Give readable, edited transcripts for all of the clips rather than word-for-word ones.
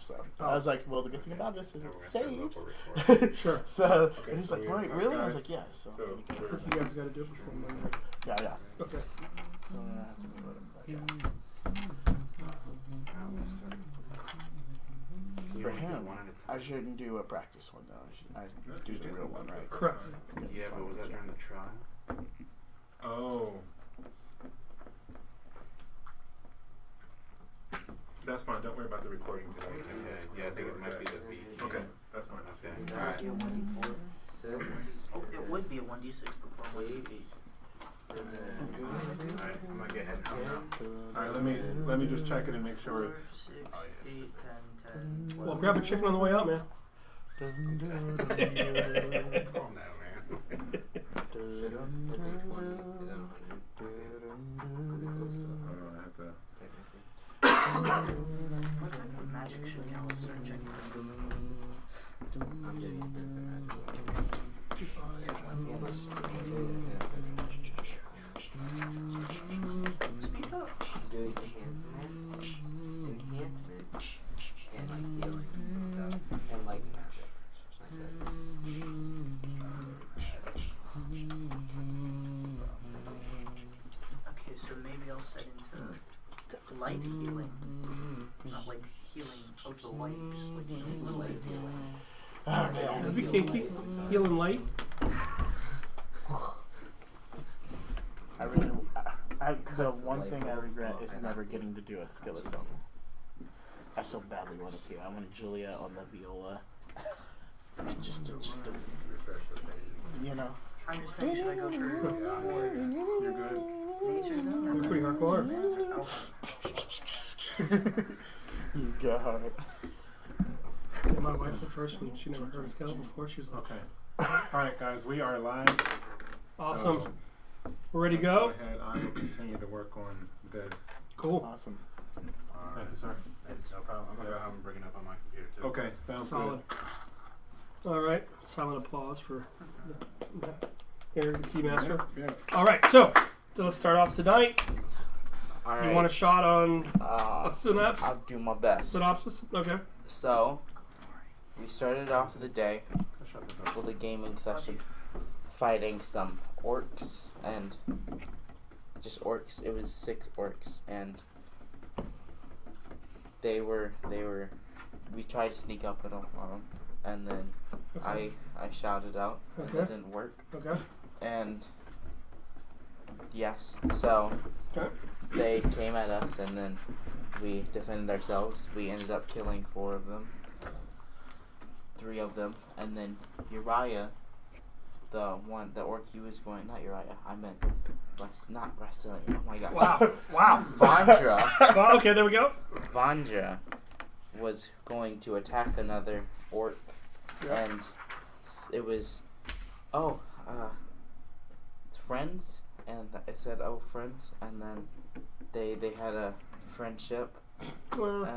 So I was like, well, the good thing about this is it saves. Sure. So and he's like, wait, really? I was like, yes. So you guys got to do it before Monday. yeah. Okay. So I have to put him back. For him, I shouldn't do a practice one though. I do the real one, right? Correct. Yeah, but was that during the trial? Oh. That's fine. Don't worry about the recording today. Yeah, I think it might be the feed. Okay, that's fine. Okay. Alright. Oh, it would be a 1d6 before 1d8. Alright, I'm gonna get head now. Alright, let me just check it and make sure it's 6, 8, 10, 12. Well, grab a chicken on the way out, man. Calm down, man. I have to. What type of magic should Kaliff start checking? I'm getting defensive magic. Speak up. Doing enhancement, and like healing stuff, and like magic. That's it. Okay, so maybe I'll set into light healing. Not like healing of the light, just like blue light healing. That'd be kinky. Healing light. The one thing I regret is never getting to do a skillet song. I so badly wanted to. I want Julia on the viola. And just to, you know. I'm just saying, should I go for You're good. nature zone? You're pretty hardcore. He's got Yeah, my wife, the first one, she never heard a skeleton before. She was like, Okay. Alright, guys, we are live. awesome. So, We're ready to let's go? ahead. I will continue to work on this. Cool. awesome. Thank you, sir. No problem. I'm gonna go ahead and bring it up on my computer too. Okay, sounds Solid. All right. Silent applause for Aaron, the good. keymaster. Yeah. All right. So let's start off tonight. Alright. You want a shot on a synopsis? I'll do my best. Synopsis? Okay. So, we started off the day Shut the door. with a gaming session, fighting some orcs and just orcs. It was 6 orcs, and we tried to sneak up on them, and then Okay. I shouted out, and Okay. it didn't work. Okay. And yes, so Okay. they came at us, and then we defended ourselves. We ended up killing 4 of them, 3 of them, and then Uriah, the orc he was going, not Uriah, I meant not Rasitlian. Oh my god. Wow. Wow. Vandra. Well, okay, there we go. Vandra was going to attack another orc, Yeah. and it was, friends, and it said, friends, and then they had a friendship Well,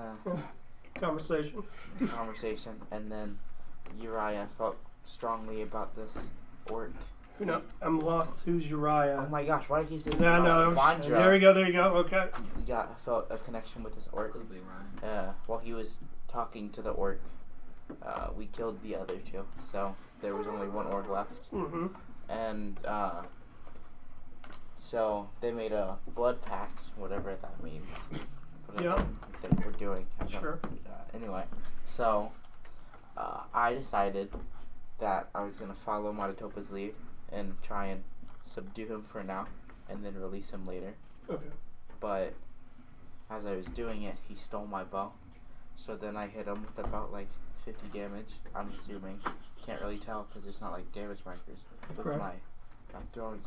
conversation. conversation, and then Uriah felt strongly about this orc. You know, I'm lost. Who's Uriah? Oh my gosh, why do I keep saying No, Uriah? no. Vandra. There we go. There you go. Okay. Felt a connection with this orc. While he was talking to the orc, we killed the other 2, so there was only 1 orc left. Mm-hmm. And so they made a blood pact, whatever that means. Whatever that we're doing. Sure. Anyway, so I decided that I was gonna follow Matatopa's lead and try and subdue him for now, and then release him later. Okay. But as I was doing it, he stole my bow. So then I hit him with about like 50 damage. I'm assuming. Can't really tell because there's not like damage markers with Correct. my throwing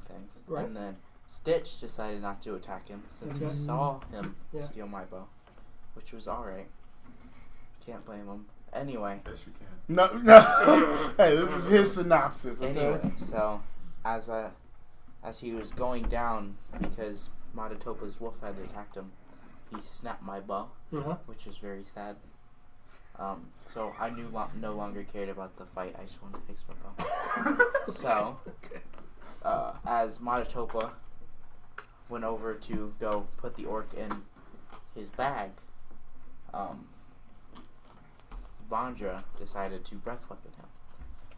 things. Right. And then Stitch decided not to attack him since he Okay. saw him Yeah. steal my bow, which was alright. Can't blame him. Anyway. Yes, you can. No. Hey, this is his synopsis. Okay. Anyway, so as he was going down because Matatopa's wolf had attacked him, he snapped my bow, Uh-huh. which was very sad. So I no longer cared about the fight. I just wanted to fix my bow. So, as Matatopa went over to go put the orc in his bag, Vandra decided to breath weapon him,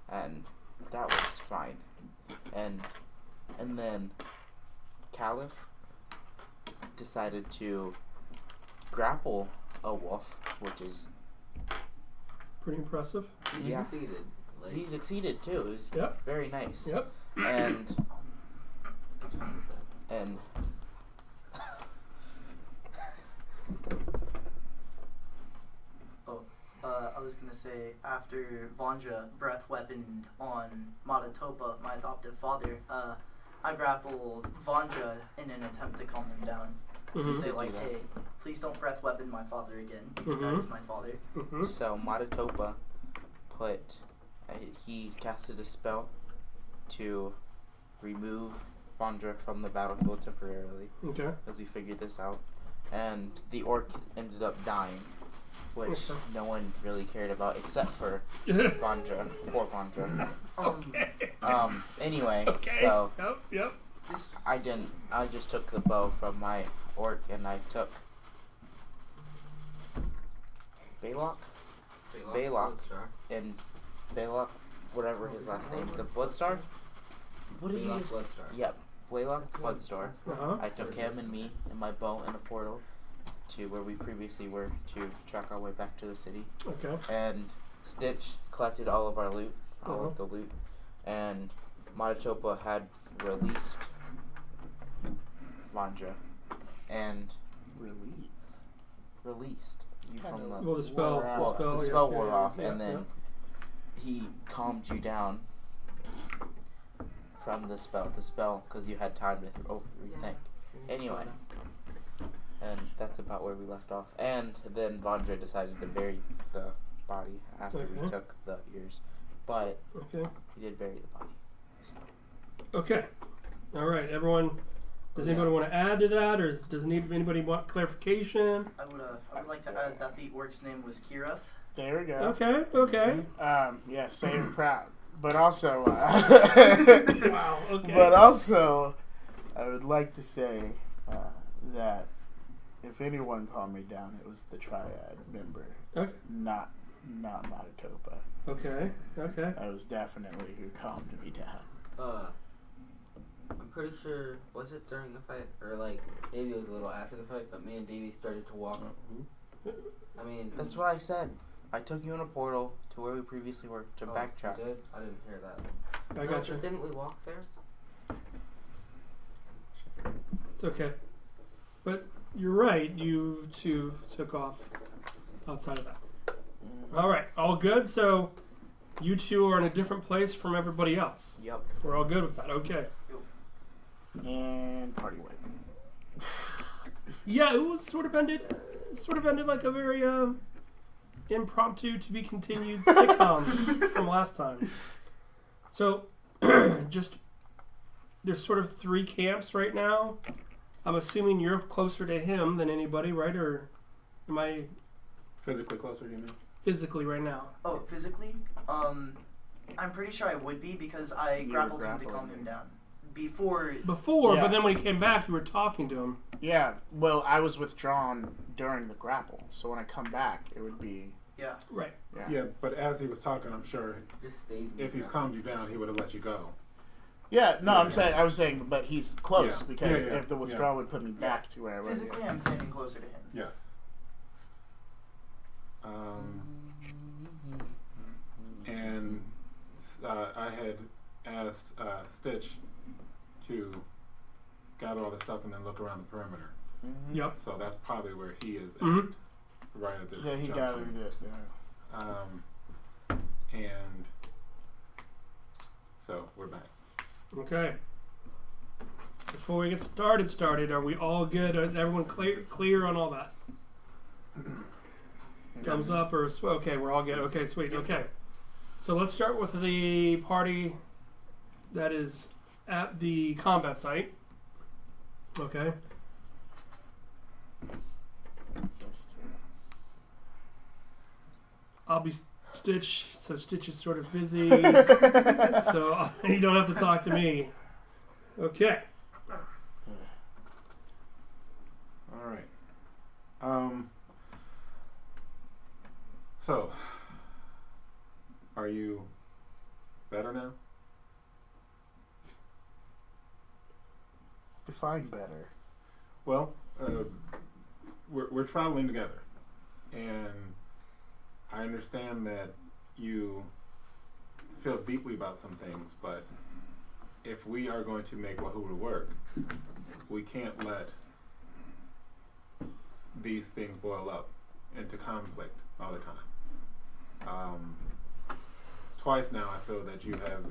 and that was fine. And then Kaliff decided to grapple a wolf, which is Pretty impressive. He Yeah. succeeded. Like, he succeeded too. It was Yep. very nice. Yep. And I was gonna say, after Vandra breath weaponed on Matatopa, my adoptive father, I grappled Vandra in an attempt to calm him down. To say like, hey, please don't breath weapon my father again, because that is my father. So Matatopa he casted a spell to remove Vandra from the battlefield temporarily, Okay. as we figured this out. And the orc ended up dying, which no one really cared about except for Vandra. Poor Vandra. Anyway, Okay. so Yep. This I just took the bow from my orc and I took Belac Bloodstar. and Belac, whatever his last name, the Bloodstar? What did Belac you? Bloodstar. Yep, Belac Bloodstar. Uh-huh. I took him and me and my bow in a portal to where we previously were to track our way back to the city. Okay. And Stitch collected all of our loot, all of the loot, and Matatopa had released Vandra and released you from the Well, the spell. the spell wore yeah, off, yeah, and then he calmed you down from the spell, because you had time to rethink. Anyway, and that's about where we left off. And then Vandra decided to bury the body after we took the ears, but Okay. he did bury the body. Okay. All right, everyone. Does anybody want to add to that, or does anybody want clarification? I would like to add that the orc's name was Kirith. There we go. Okay. Okay. Yeah, say it proud. But also, Wow. Okay. but also, I would like to say that if anyone calmed me down, it was the Triad member, Okay. not Matatopa. Okay. Okay. That was definitely who calmed me down. I'm pretty sure, was it during the fight? Or like, maybe it was a little after the fight, but me and Davey started to walk. I mean, That's what I said. I took you in a portal to where we previously were to backtrack. You did? I didn't hear that. I No, got you. just didn't we walk there? It's okay. But you're right. You two took off outside of that. All right. All good. So you two are in a different place from everybody else. Yep. We're all good with that. Okay. And party wipe. Yeah, it was sort of ended like a very impromptu to be continued sitcom from last time. So just there's sort of 3 camps right now. I'm assuming you're closer to him than anybody, right? Or am I Physically closer, you mean? physically right now? Oh, physically? I'm pretty sure I would be because I You were grappled him to grappling calm him. him down. Before, Before, Yeah. but then when he came back, you were talking to him. Yeah, well, I was withdrawn during the grapple, so when I come back, it would be yeah. Right. Yeah, but as he was talking, I'm sure Just stays in if he's the calmed you down, he would have let you go. Yeah, no, Yeah, I'm yeah. saying, I was saying, but he's close Yeah. because Yeah, yeah, if the withdrawal would put me back to where I was. Physically, I'm standing closer to him. Yes. And I had asked Stitch to gather all the stuff and then look around the perimeter. Mm-hmm. Yep. So that's probably where he is at, Mhm. right at this Yeah, he junction. gathered it. Yeah. And so we're back. Okay. Before we get started, are we all good? Is everyone clear on all that? Thumbs up or okay, we're all good. Okay, sweet. Okay. So let's start with the party that is at the combat site. Okay. I'll be Stitch, so Stitch is sort of busy, so you don't have to talk to me. Okay. All right. So, are you better now? Define better. Well, we're traveling together, and I understand that you feel deeply about some things, but if we are going to make Wahuru work, we can't let these things boil up into conflict all the time. Twice now I feel that you have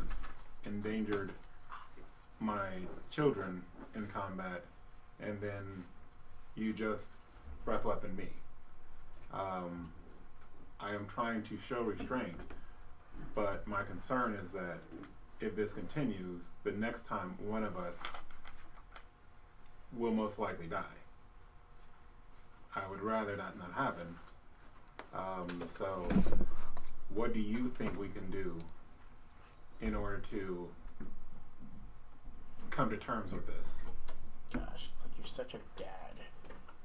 endangered my children in combat, and then you just breath weapon me. I am trying to show restraint, but my concern is that if this continues, the next time one of us will most likely die. I would rather that not happen. So what do you think we can do in order to come to terms with this? Gosh, it's like you're such a dad.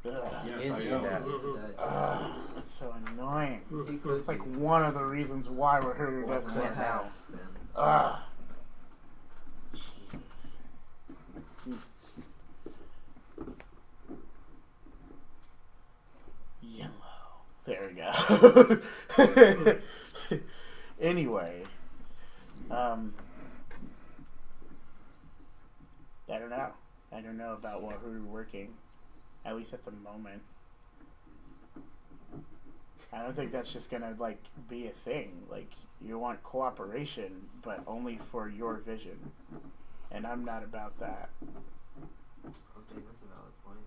Ugh. Yes, Is I he am. that? Ugh, it's so annoying. He could It's like be. one of the reasons why we're here Well, doesn't what work now, out. then? Ugh. Jesus. Yellow. There we go. Anyway, I don't know. I don't know about Wahuru working, at least at the moment. I don't think that's just gonna like be a thing. Like, you want cooperation, but only for your vision, and I'm not about that. Okay, that's a valid point.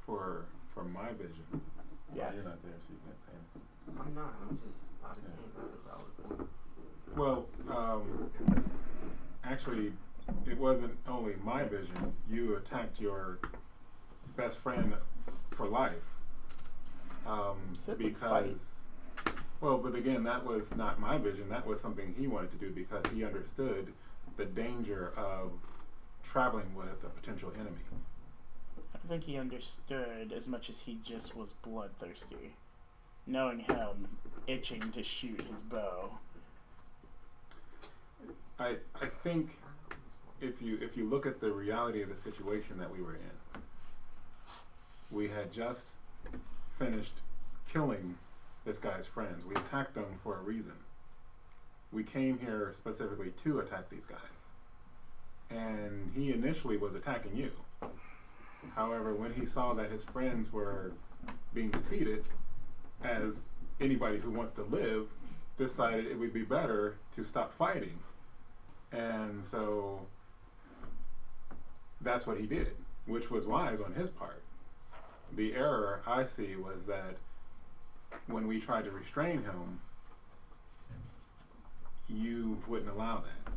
For my vision. Yes. You're not there, so you can't say anything. I'm not. I'm just out of game. That's a valid point. Well, actually, it wasn't only my vision. You attacked your best friend for life. Siblings because, fight. well, but again, that was not my vision. That was something he wanted to do because he understood the danger of traveling with a potential enemy. I don't think he understood as much as he just was bloodthirsty, knowing him itching to shoot his bow. I think if you look at the reality of the situation that we were in, we had just finished killing this guy's friends. We attacked them for a reason. We came here specifically to attack these guys. And he initially was attacking you. However, when he saw that his friends were being defeated, as anybody who wants to live decided it would be better to stop fighting. And so that's what he did, which was wise on his part. The error I see was that when we tried to restrain him, you wouldn't allow that.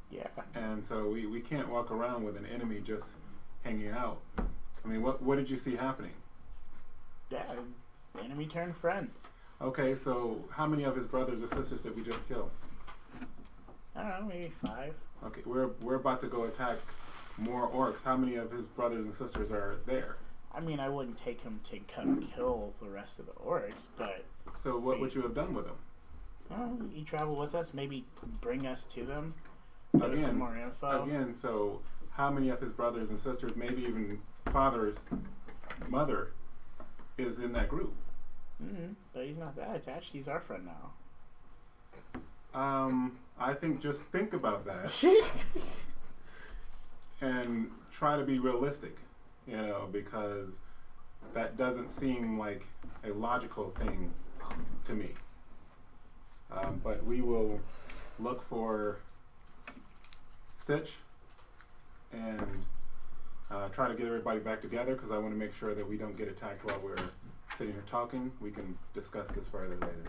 Yeah. And so we can't walk around with an enemy just hanging out. I mean, what did you see happening? Yeah, enemy turned friend. Okay, so how many of his brothers or sisters did we just kill? I don't know, maybe 5. Okay, we're about to go attack more orcs. How many of his brothers and sisters are there? I mean, I wouldn't take him to come kill the rest of the orcs, but So what would you have done with them? you travel with us, maybe bring us to them, give us some more info. Again, so how many of his brothers and sisters, maybe even father's mother, is in that group? But he's not that attached. He's our friend now. I think just think about that and try to be realistic, because that doesn't seem like a logical thing to me. But we will look for Stitch and try to get everybody back together, because I want to make sure that we don't get attacked while we're sitting here talking. We can discuss this further later.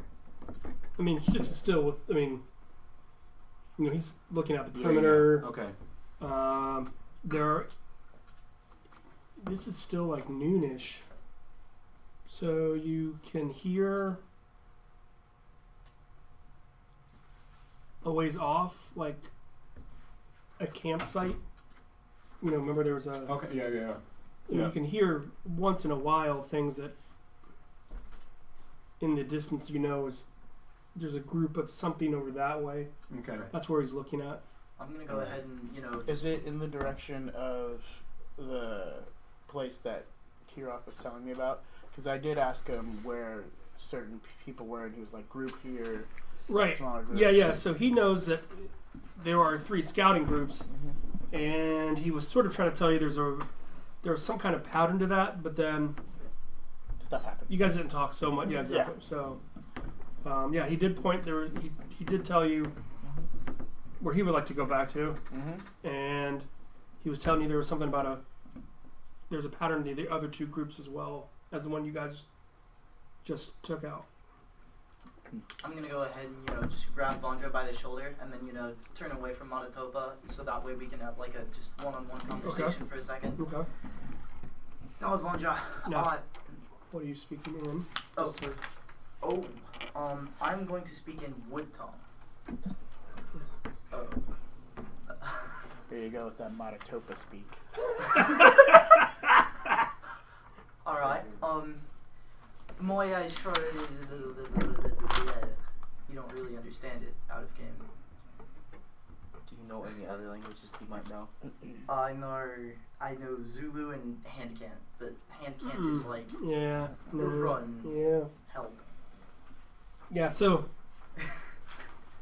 I mean, Stitch is still with. I mean, he's looking at the perimeter. Okay. This is still like noonish, so you can hear a ways off, like a campsite. Remember there was a. Okay. Yeah. You can hear once in a while things that in the distance, you know, there's a group of something over that way. Okay. That's where he's looking at. I'm gonna go ahead and Is it in the direction of the place that Kirok was telling me about? Because I did ask him where certain people were, and he was like, group here, Right. smaller group. Yeah. So he knows that there are 3 scouting groups, Mm-hmm. and he was sort of trying to tell you there was some kind of pattern to that, but then Stuff happened. you guys didn't talk so much. Yeah, exactly. Yeah. So, he did point there. He did tell you where he would like to go back to, Mm-hmm. and he was telling you there was something about there's a pattern to the other 2 groups as well as the one you guys just took out. I'm gonna go ahead and just grab Vandra by the shoulder and then turn away from Monotopa so that way we can have like a just one-on-one conversation for a second. Okay. No, Vandra. No. What are you speaking in? Oh. Sir? I'm going to speak in wood tongue. Oh. There you go with that Monotopa speak. All right. Moya sure you don't really understand it out of game. Do you know any other languages you might know? I know Zulu and hand can't, but hand can't is like Yeah. No, run yeah. help. Yeah. So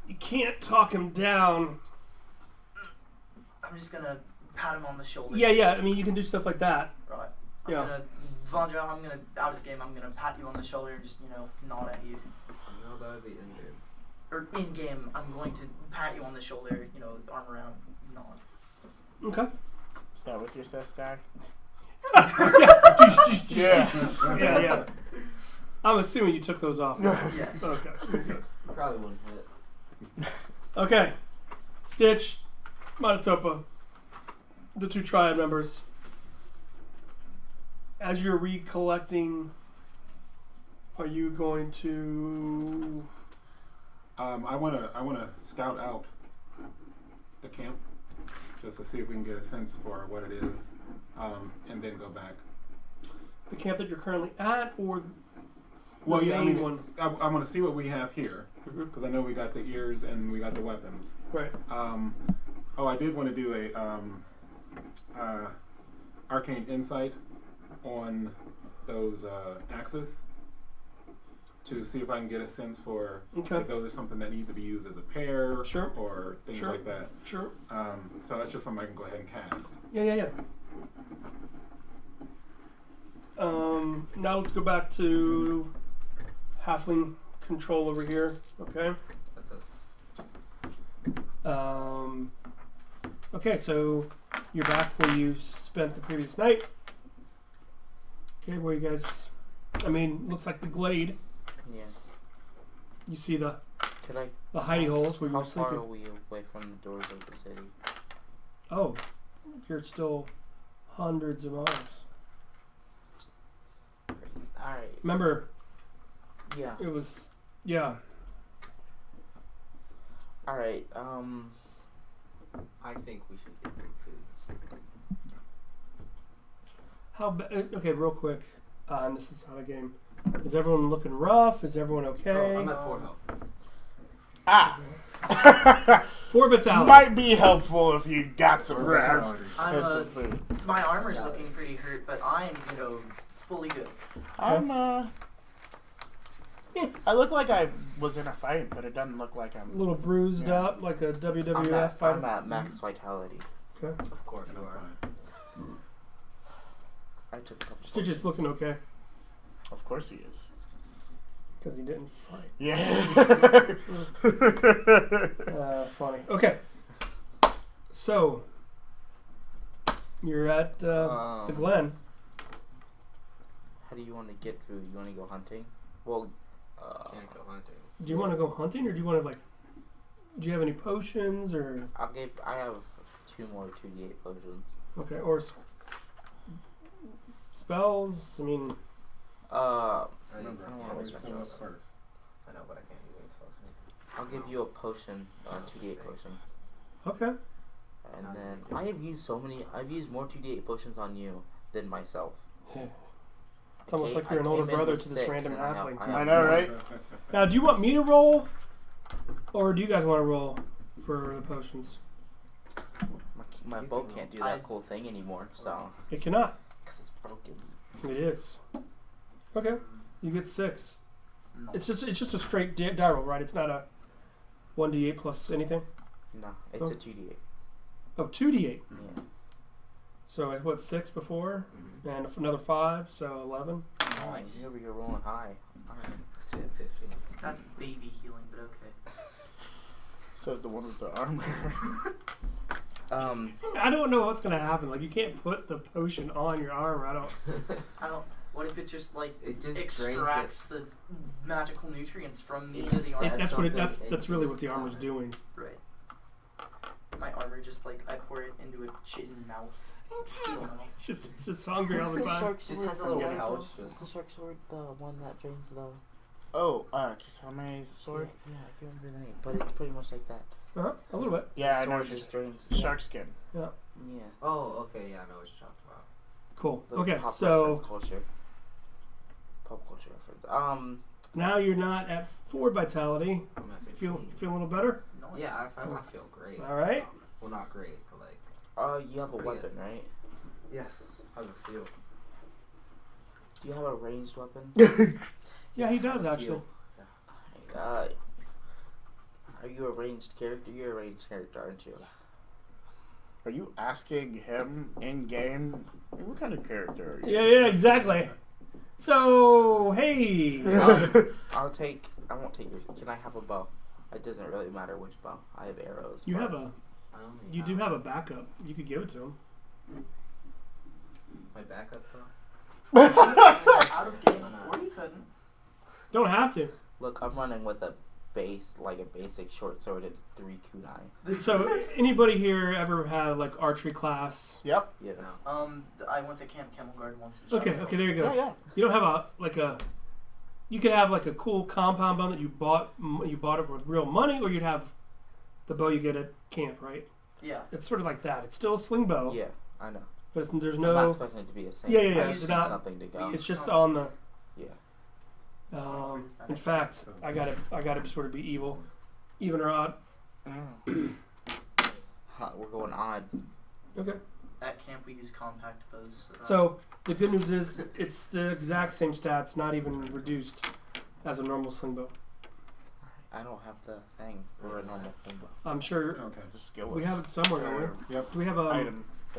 you can't talk him down. I'm just gonna pat him on the shoulder. Yeah. I mean, you can do stuff like that. Right. Yeah. Vandra, I'm gonna out of game. I'm gonna pat you on the shoulder and just nod at you. How about the in game? Or in game, I'm going to pat you on the shoulder. Arm around, nod. Okay. Is that with your sus guy? Yeah. Yeah. I'm assuming you took those off. Yes. Okay. Probably wouldn't hit. Okay. Stitch, Monotopa, the 2 triad members. As you're recollecting, are you going to? I wanna scout out the camp just to see if we can get a sense for what it is, and then go back. The camp that you're currently at, or Well, the yeah, I main mean, one? I want to see what we have here Mhm. because I know we got the ears and we got the weapons. Right. I did want to do a arcane insight on those axes to see if I can get a sense for Okay. if those are something that need to be used as a pair Sure. or things Sure. like that. Sure. So that's just something I can go ahead and cast. Yeah. Now let's go back to halfling control over here. Okay. That's us. Okay, so you're back where you spent the previous night. Okay, where you guys? I mean, looks like the glade. Yeah. You see the Could I? hidey holes where you How were far sleeping. are we away from the doors of the city? Oh, you're still hundreds of miles. Alright. Remember, Yeah. it was Alright, I think we should get some food. okay, real quick. And this is out of game. Is everyone looking rough? Is everyone okay? Oh, I'm at 4 health. Ah! 4 vitality. Might be helpful if you got some rest I'm and some food. my armor's looking pretty hurt, but I'm fully good. I'm I look like I was in a fight, but it doesn't look like A I'm. little bruised Yeah. up, like a WWF I'm fighter. at max vitality. Okay. Of course And you I'm are. fine. I took a couple. Stitch is looking okay Of course he is. because he didn't fight. Yeah. Funny. Okay. So you're at the Glen. How do you want to get food? You want to go hunting? Well, Can't go hunting. Do you want to go hunting, or do you want to do you have any potions, or I have 2 more 2d8 potions. okay, or spells? I mean, I Remember, I don't I wanna always waste my kill spells. us first. I know, but I can't use any potions. I'll give you a potion, 2d8 potion. okay. And then I've used more 2d8 potions on you than myself. It's almost like you're an older brother to this random halfling. I know, right? Now, do you want me to roll, or do you guys want to roll for the potions? My bow can't do that cool thing anymore, so. It cannot. Because it's broken. It is. Okay, you get 6. No. It's just a straight die roll, right? It's not a 1d8 plus anything. No, it's a 2d8. Oh, 2d8. Yeah. So I what 6 before, and another 5, so 11. Nice. You're rolling high. Alright. It's at 15. That's baby healing, but okay. Says the one with the armor. I don't know what's gonna happen. Like you can't put the potion on your armor. I don't. What if it just like It just extracts the magical nutrients from me It into just- the armor? That's really what the armor's stomach. doing. Right. My armor just like I pour it into a chin mouth. It's just hungry all the time. Shark Just has a little sword, pouch. the Just shark sword, the one that drains the. Oh, Kisame's sword? Yeah, I can't remember the name, but it's pretty much like that. A little bit. Yeah, I The know. sword What just you're drains. Shark skin. Yeah. Oh, okay, yeah, I know what you're talking about. Cool. The Okay, pop so reference culture. Pop culture reference. now you're not at 4 vitality. I'm at 15. Feel a little better. No. Yeah, I feel great. All right. Well, not great, but like. You have a weapon, right? Yes. How does it feel? Do you have a ranged weapon? Yeah, he does actually. Feel. Are you a ranged character? You're a ranged character, aren't you? Are you asking him in game? What kind of character are you? Yeah, exactly. So hey. I won't take your. Can I have a bow? It doesn't really matter which bow. I have arrows. You but- have a. You do have a backup. You could give it to him. My backup though? Out of game, or you couldn't. Don't have to. Look, I'm running with a basic short sword and 3 kunai. So anybody here ever had like archery class? Yep. Yeah. I went to Camp Camel Guard once. Okay, there you go. Yeah. You don't have you could have like a cool compound bow that you bought it with real money, or you'd have the bow you get at camp, right? Yeah. It's sort of like that. It's still a sling bow, Yeah, I know. but there's I'm not no. expecting it to be the same. Yeah. I It's just need not. something to go. It's just on the. Yeah. In fact, I got to sort of be evil, even or odd. We're going odd. Okay. At camp, we use compact bows. So the good news is it's the exact same stats, not even reduced as a normal sling bow. I don't have the thing for a normal thing. I'm sure Okay. The skill we is have it somewhere. Don't we? Yep. Do we have a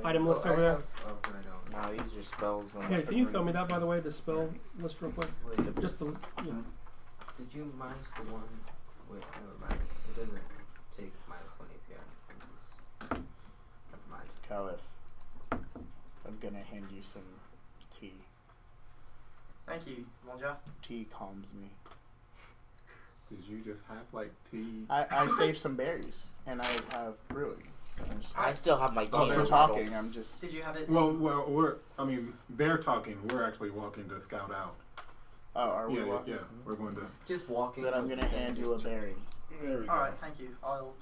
item list I over there? have, oh, can I don't. No, these are spells. And Hey, can you throw me that, by the way, the spell list real quick? Wait, Just the. Yeah. did you minus the one? Wait, never mind. It doesn't take minus 1 API. Never mind. Kaliff. I'm gonna hand you some tea. Thank you, Monja. Tea calms me. Did you just have like tea? I saved some berries and I have brewing. I still have my While tea they're bottle. talking, I'm just. Did you have it? Well, they're talking. We're actually walking to scout out. Oh, are we Yeah, walking? yeah. We're going to. Just walking. Then I'm gonna hand you a berry. There we go. Alright, thank you. I'll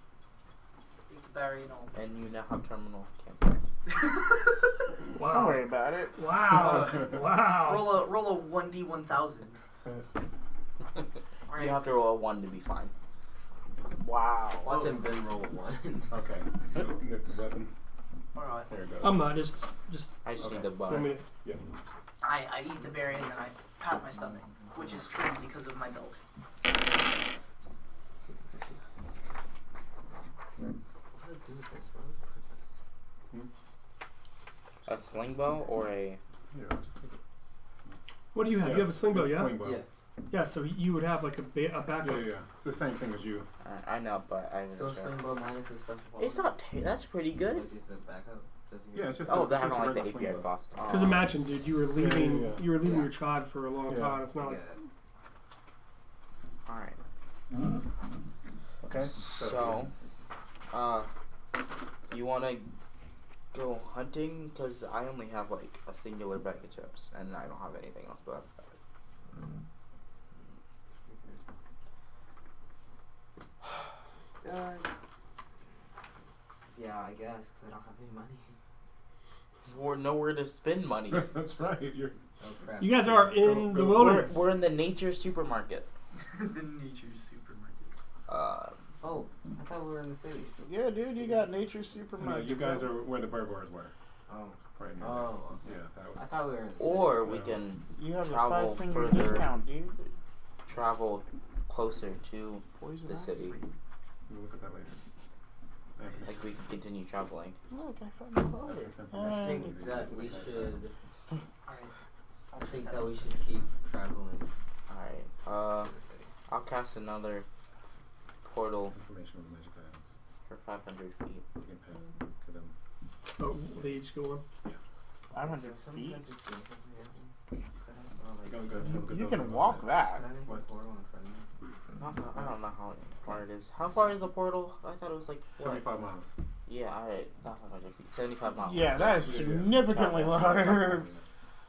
eat the berry and all. And you now have terminal cancer. Don't Wow. worry about it. Wow. Wow. Roll a 1d1000. You have to roll a 1 to be fine. Wow. Watch him Ben roll a 1. Okay. Nip the weapons. Alright. There it goes. I'm not just. I just Okay. need the bar. Want me to- Yeah. I eat the berry and then I pat my stomach, which is true because of my belt. A sling bow or a. Here, I'll just take it. What do you have? You have a sling bow, it's yeah? Sling bow. Yeah. Yeah. So you would have like a backup. Yeah. It's the same thing as you. I know, but I So wasn't sling sure. bow minus a special It's not. That's pretty good. Which is a backup. Doesn't Yeah, it's just. Oh, a, they it's have just a like the regular sling API bow. cost. Because imagine, dude, you were leaving. Yeah. You were leaving Yeah. your tribe for a long Yeah. time. It's not like. Yeah. All right. Okay. So, you want to go hunting? Because I only have like a singular bag of chips, and I don't have anything else but that. Yeah, I guess, because I don't have any money. nowhere to spend money. That's right. You're Oh, crap. You guys are in the wilderness. We're in the nature supermarket. The nature supermarket. Oh, I thought we were in the city. Yeah, dude, you got nature no, supermarket. you guys are where the barbars were. Oh. Right now. Oh. Yeah, that was. I thought we were in the city. Or we can You have a travel 5-finger further. discount, dude. travel closer to Poison the city. ivy. We'll look at that later. Yeah, Like we can continue traveling. Look, I found the clover. I think it's that easy. we should. Alright. I think that we should keep traveling Alright. to the city. I'll cast another portal Information on the magic items. for 500 feet. You can pass to them. Oh, they each go on. 500 feet? Go, You can walk that. What? I don't know how far it is. How far is the portal? I thought it was like what? 75 miles. Yeah, alright. Not 500 feet. 75 miles. Yeah, that is significantly longer.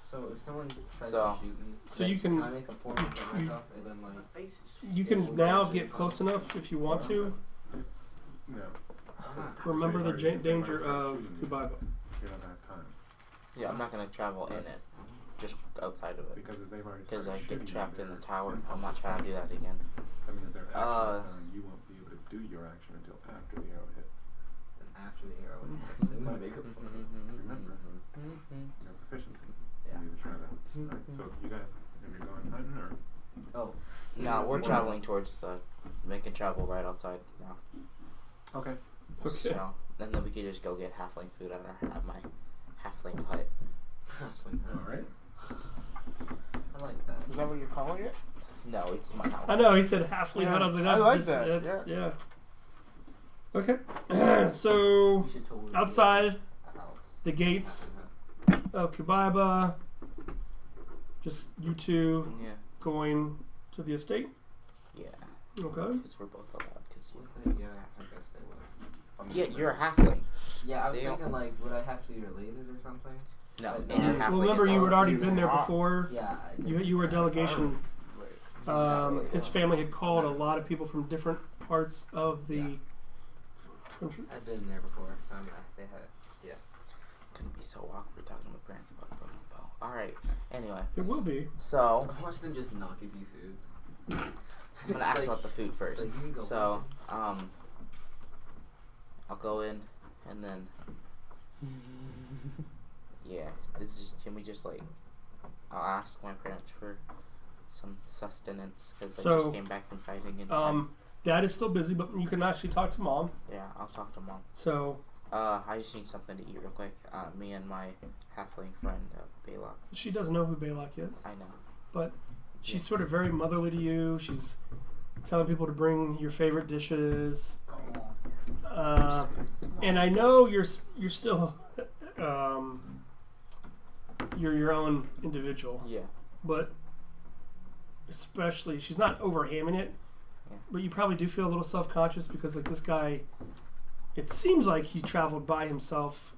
So if someone tries So- to shoot me, So you can- I make a portal for myself and then like You can now get close enough if you want to. No. Remember the danger of Kubaiba. You don't have time. Yeah, I'm not gonna travel in it. Just outside of it. Because if they've already Because I started get shooting trapped you, in the tower. I'm not trying to do that again. I mean, if their action is done, you won't be able to do your action until after the arrow hits. and after the arrow hits, I'm gonna make a portal. Remember, your proficiency. Yeah. You need to try that. Right. So you guys, if you're going hunting or Oh. No, we're traveling towards the. Making travel right outside now. okay. Okay. So, and then we could just go get halfling food at my halfling hut. All right. I like that. Is that what you're calling it? No, it's my house. I know, he said halfling, Yeah, but I was like, I that's like just, that, that's, yeah. Okay. So, We should totally outside do a house. the gates of Kubaiba, just you two Yeah. going to the estate. Yeah. Okay. Because we're both allowed. Cause Yeah, I guess they would. yeah, you're a halfling. Yeah, I was They don't- thinking like, would I have to be related or something? No, But and no. you're halfling. Well, remember, as you well. had already You been there are. before. Yeah. I guess You were a delegation. Right. His family had called a lot of people from different parts of the Yeah. country. I've been there before, so they had. It's gonna be so awkward talking to my parents about broken bow. Alright, anyway. It will be. So, Watch them just not give you food. I'm gonna ask about the food first. Like, you can go So, I'll go in and then. Yeah, can we just like. I'll ask my parents for some sustenance because I So, just came back from fighting and. Dad is still busy, but you can actually talk to Mom. Yeah, I'll talk to Mom. So, I just need something to eat real quick. Me and my halfling friend, Belac. she doesn't know who Belac is. I know. But she's Yeah. sort of very motherly to you. She's telling people to bring your favorite dishes. And I know you're still you're your own individual, Yeah. but especially she's not overhamming it. Yeah. But you probably do feel a little self-conscious because like this guy, it seems like he traveled by himself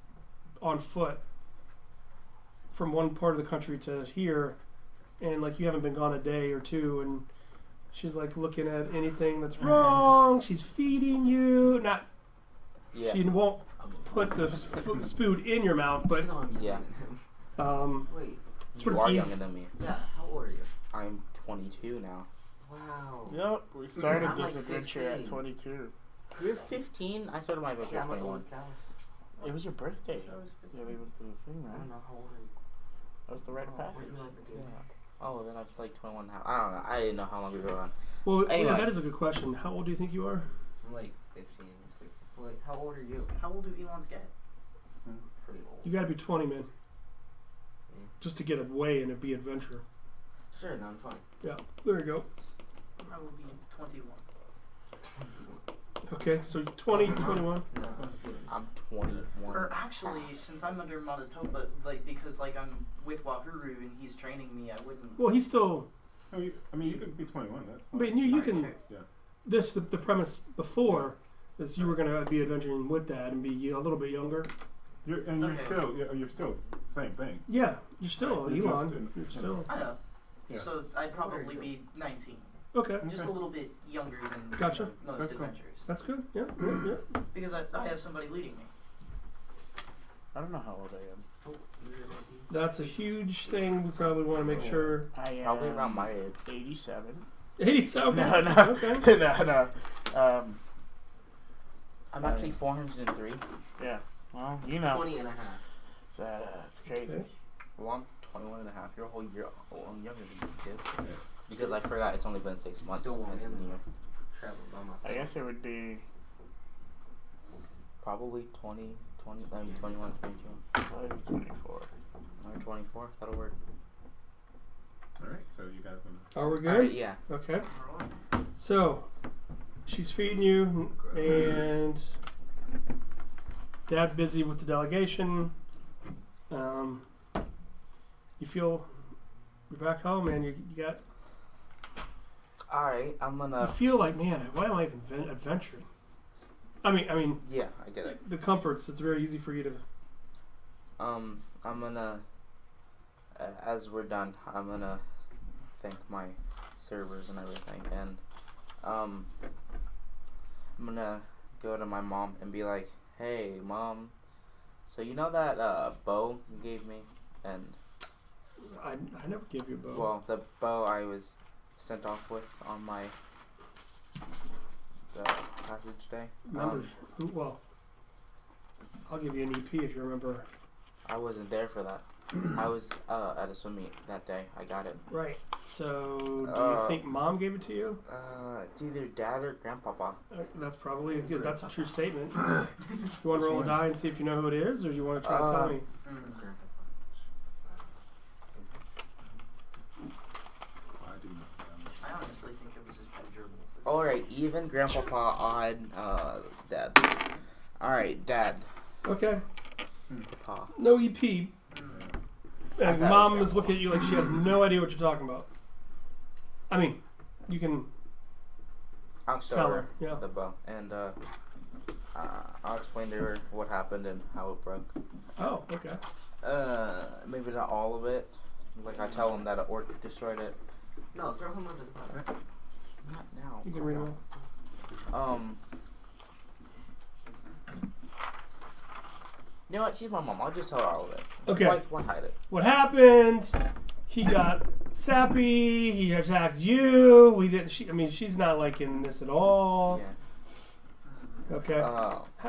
on foot from one part of the country to here, and like you haven't been gone a day or two, and she's like looking at anything that's wrong. She's feeding you. Not. Yeah. She won't put the spoon in your mouth, but Yeah. Wait. sort You of are easy. younger than me. Yeah. How old are you? I'm 22 now. Wow. Yep, we started I'm this like adventure at 15. 22. You're 15? I started my adventure Yeah, at how much 21. old is Kaliff? It was your birthday. I was Yeah, we went to the thing, I don't right? know how old are you. That was the rite of Oh, passage. weren't you like a kid? Yeah. Oh, then I was like 21 now. I don't know. I didn't know how long we were on. Well, Anyway. yeah, that is a good question. How old do you think you are? I'm like 15 or 16. Wait, how old are you? How old do elons get? Pretty old. You got to be 20, man. Just to get away and be adventure. Sure, no, I'm 20. Yeah, there you go. I will be 21. Okay, so 20, 21. No. I'm 21. Or actually, since I'm under Manitoba, like because like I'm with Wahuru and he's training me, I wouldn't. Well, he's still. I mean, you could be 21. That's I fine. mean, you Alright, can. sure. This the premise before is you were going to be adventuring with Dad and be a little bit younger. You're Okay. you're still same thing. Yeah, you're still Right, you're just Elon. in- You're still I know. Yeah. So I'd probably be 19, okay. just a little bit younger than Gotcha. most That's cool. adventurers, That's good. Yeah, yeah, yeah. because I have somebody leading me. I don't know how old I am. That's a huge thing. We probably want to make sure. I am Probably around my age. 87. 87. No, no, Okay. no. I'm actually 403. Yeah. Well, you know. 20 and a half. It's crazy. Well, I'm 21 and a half. You're a whole year younger than you, kid. Because I forgot it's only been 6 months. Still won't since the year. travel by myself. I guess it would be Probably 20, 21, 22. 24. Or 24. That'll work. All right, so you guys want Are we good? Alright, yeah. Okay. So, she's feeding you, and Dad's busy with the delegation. You feel you're back home, and you got. Alright, I'm You gonna. feel like, man, why am I even adventuring? I mean, Yeah, I get it. the comforts. It's very easy for you to. I'm gonna. As we're done, I'm gonna thank my servers and everything, and I'm gonna go to my mom and be like, "Hey, Mom, so you know that bow you gave me, and I never gave you a bow. well, the bow I was sent off with on my the passage day. Remember? Well, I'll give you an EP if you remember. I wasn't there for that. I was at a swim meet that day. I got it. Right. So, do you think Mom gave it to you? It's either Dad or Grandpapa. That's probably a good. That's a true statement. You want to roll a die and see if you know who it is, or you want to try to tell me? I do know. I honestly think it was his pet gerbil. Alright, even Grandpapa, odd, Dad. Alright, Dad. Okay. Papa. No EP. And thought it Mom was is looking at you like she has no idea what you're talking about. I mean, you can I'll show tell her her. Yeah. the bow. And, I'll explain to her what happened and how it broke. Oh, okay. Maybe not all of it. Like, I tell him that an orc destroyed it. No, throw him under the bus. Not now. You can read them all. You know what? She's my mom. I'll just tell her all of it. Okay. Why hide it? What happened? He got sappy. He attacked you. We didn't. She's not liking this at all. Yeah. Okay.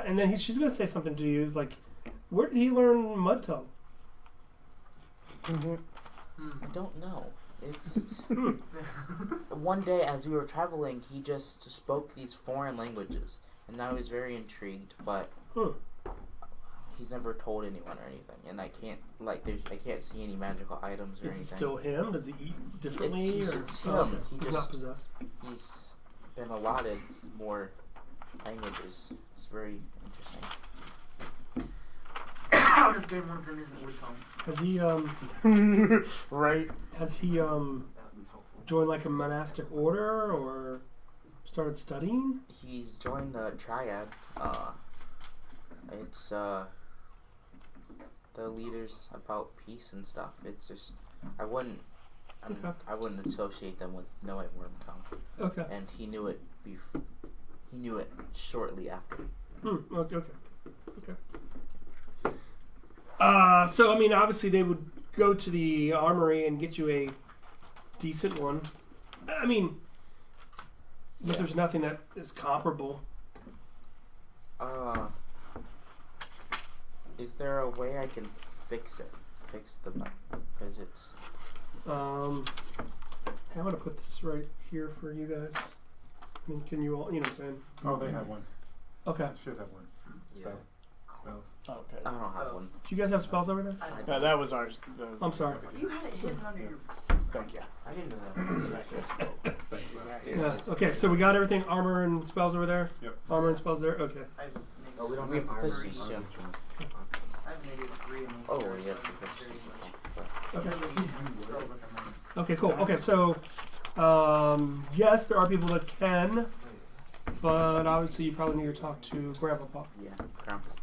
And then she's gonna say something to you like, "Where did he learn mud tongue?" I don't know. It's one day as we were traveling, he just spoke these foreign languages, and I was very intrigued. But he's never told anyone or anything, and I can't I can't see any magical items or Is it anything. still him? Does he eat differently? It's or? him. Oh, okay. He He's just- not possessed. He's been allotted more languages. It's very interesting. How does good one of them isn't wood tongue? Has he Right. has he joined like a monastic order or started studying? He's joined the triad. It's the leaders about peace and stuff. It's just I wouldn't associate them with knowing worm tongue. Okay. And he knew it. He knew it shortly after. Okay. So I mean, obviously they would go to the armory and get you a decent one. I mean, but there's nothing that is comparable. Is there a way I can fix it? Fix the bug? Because it's... I'm gonna put this right here for you guys. I mean, can you all, you know what I'm saying? Oh, they have one. Okay. Should have one. Spells. Spells. Okay. I don't have one. Do you guys have spells over there? No, that was ours. I'm sorry. You had it hidden under your. Thank you. I didn't know that. Thanks, Yeah. Okay, so we got everything. Armor and spells over there? Yep. Armor and spells there? Okay. I've maybe, Oh, we don't We have have armor. proficiency, yeah. I've maybe 3 in the Oh, character, yeah. so very much. Okay. I don't use spells at the moment. Okay, cool. Okay, so, yes, there are people that can, but obviously you probably need to talk to Grandpapa. Yeah, Grandpa.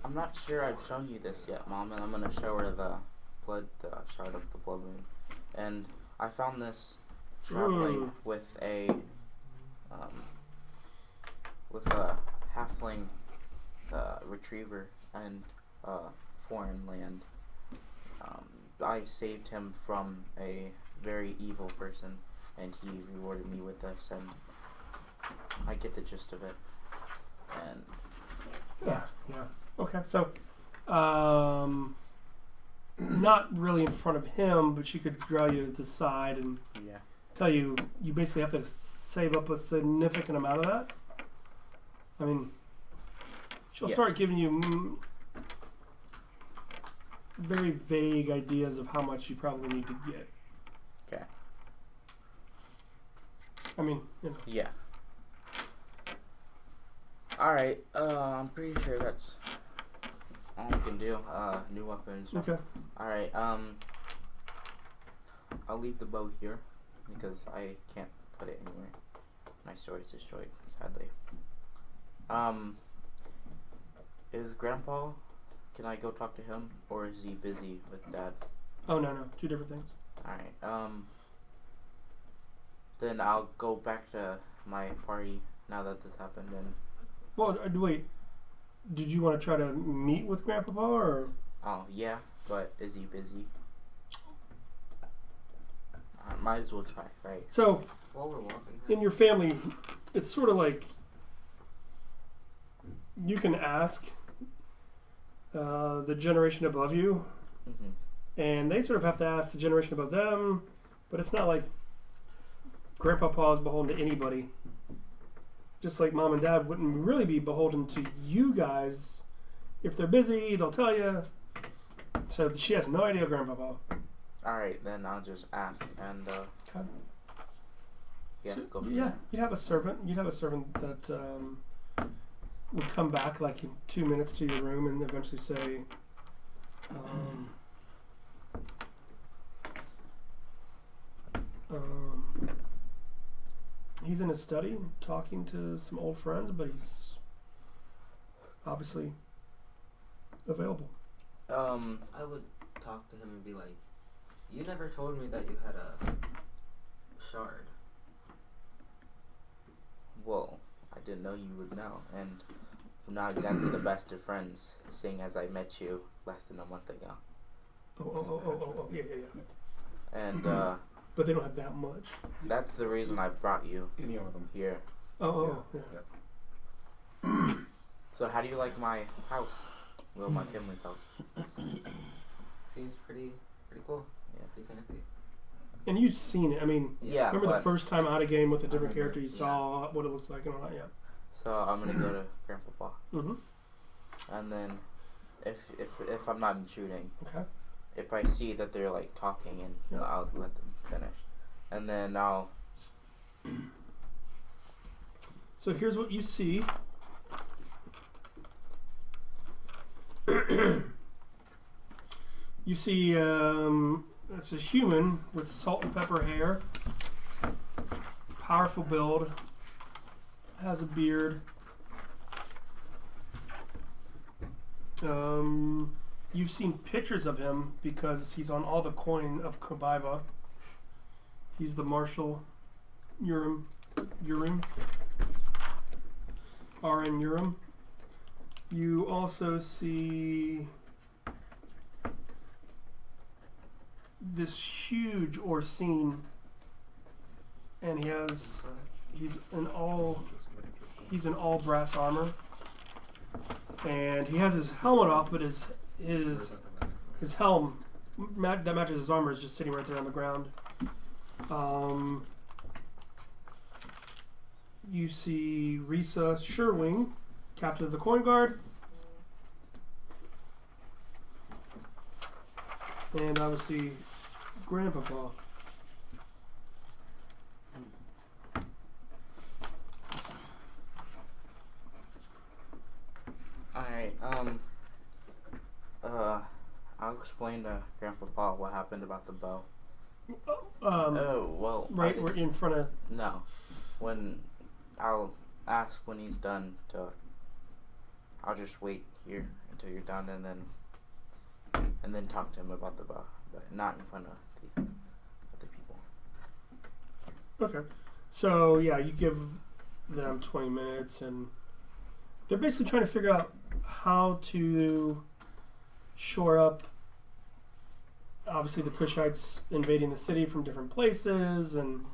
I'm not sure I've shown you this yet, Mom, and I'm gonna show her the shard of the blood moon. And I found this traveling with a halfling retriever, and foreign land. I saved him from a very evil person, and he rewarded me with this, and I get the gist of it. And Yeah. Okay, so, not really in front of him, but she could draw you to the side and yeah. tell you basically have to save up a significant amount of that. I mean, she'll start giving you very vague ideas of how much you probably need to get. Okay. I mean, you know. Yeah. Alright, I'm pretty sure that's all we can do. New weapons. Okay. Alright, I'll leave the bow here because I can't put it anywhere. My story's destroyed, sadly. Is Grandpa, can I go talk to him, or is he busy with Dad? Oh, no. Two different things. Alright, then I'll go back to my party now that this happened, and Well, wait. Did you want to try to meet with Grandpapa, or? oh, yeah, but is he busy? Might as well try, right? So, While we're walking. in your family, it's sort of like you can ask the generation above you, and they sort of have to ask the generation above them, but it's not like Grandpapa is beholden to anybody. Just like Mom and Dad wouldn't really be beholden to you guys. If they're busy, they'll tell you. So she has no idea, Grandpapa. Alright, then I'll just ask, and Okay. yeah, So, go from yeah, there. you'd have a servant. You'd have a servant that would come back like in 2 minutes to your room and eventually say, he's in his study talking to some old friends, but he's obviously available. I would talk to him and be like, you never told me that you had a shard. Well, I didn't know you would know, and we're not exactly the best of friends, seeing as I met you less than a month ago. Oh, yeah. And But they don't have that much. that's the reason I brought you Any of them. here. Yeah. So how do you like my house? Well, my family's house. Seems pretty cool. Yeah. Pretty fancy. And you've seen it. I mean, Yeah, remember the but first time out of game with a different remember, character, you yeah. saw what it looks like and all that, yeah. so I'm gonna go to Grandpapa, Mm-hmm. and then if I'm not intruding, Okay. if I see that they're like talking, and Yeah. I'll let them finish, and then I'll. So here's what you see. You see, it's a human with salt and pepper hair, powerful build, has a beard. You've seen pictures of him because he's on all the coin of Kabaiba. He's the Marshal Urim. R.N. Urim. You also see this huge Orsine, and he's in all brass armor, and he has his helmet off, but his helm that matches his armor is just sitting right there on the ground. You see Risa Sherwing, captain of the Coin Guard. And obviously, Grandpapa. Alright, I'll explain to Grandpapa what happened about the bow. Oh, well. Right, we're in front of. No. I'll ask when he's done I'll just wait here until you're done and then talk to him about the bow, but not in front of the people. Okay. So, yeah, you give them 20 minutes, and they're basically trying to figure out how to shore up. Obviously, the Kushites invading the city from different places, and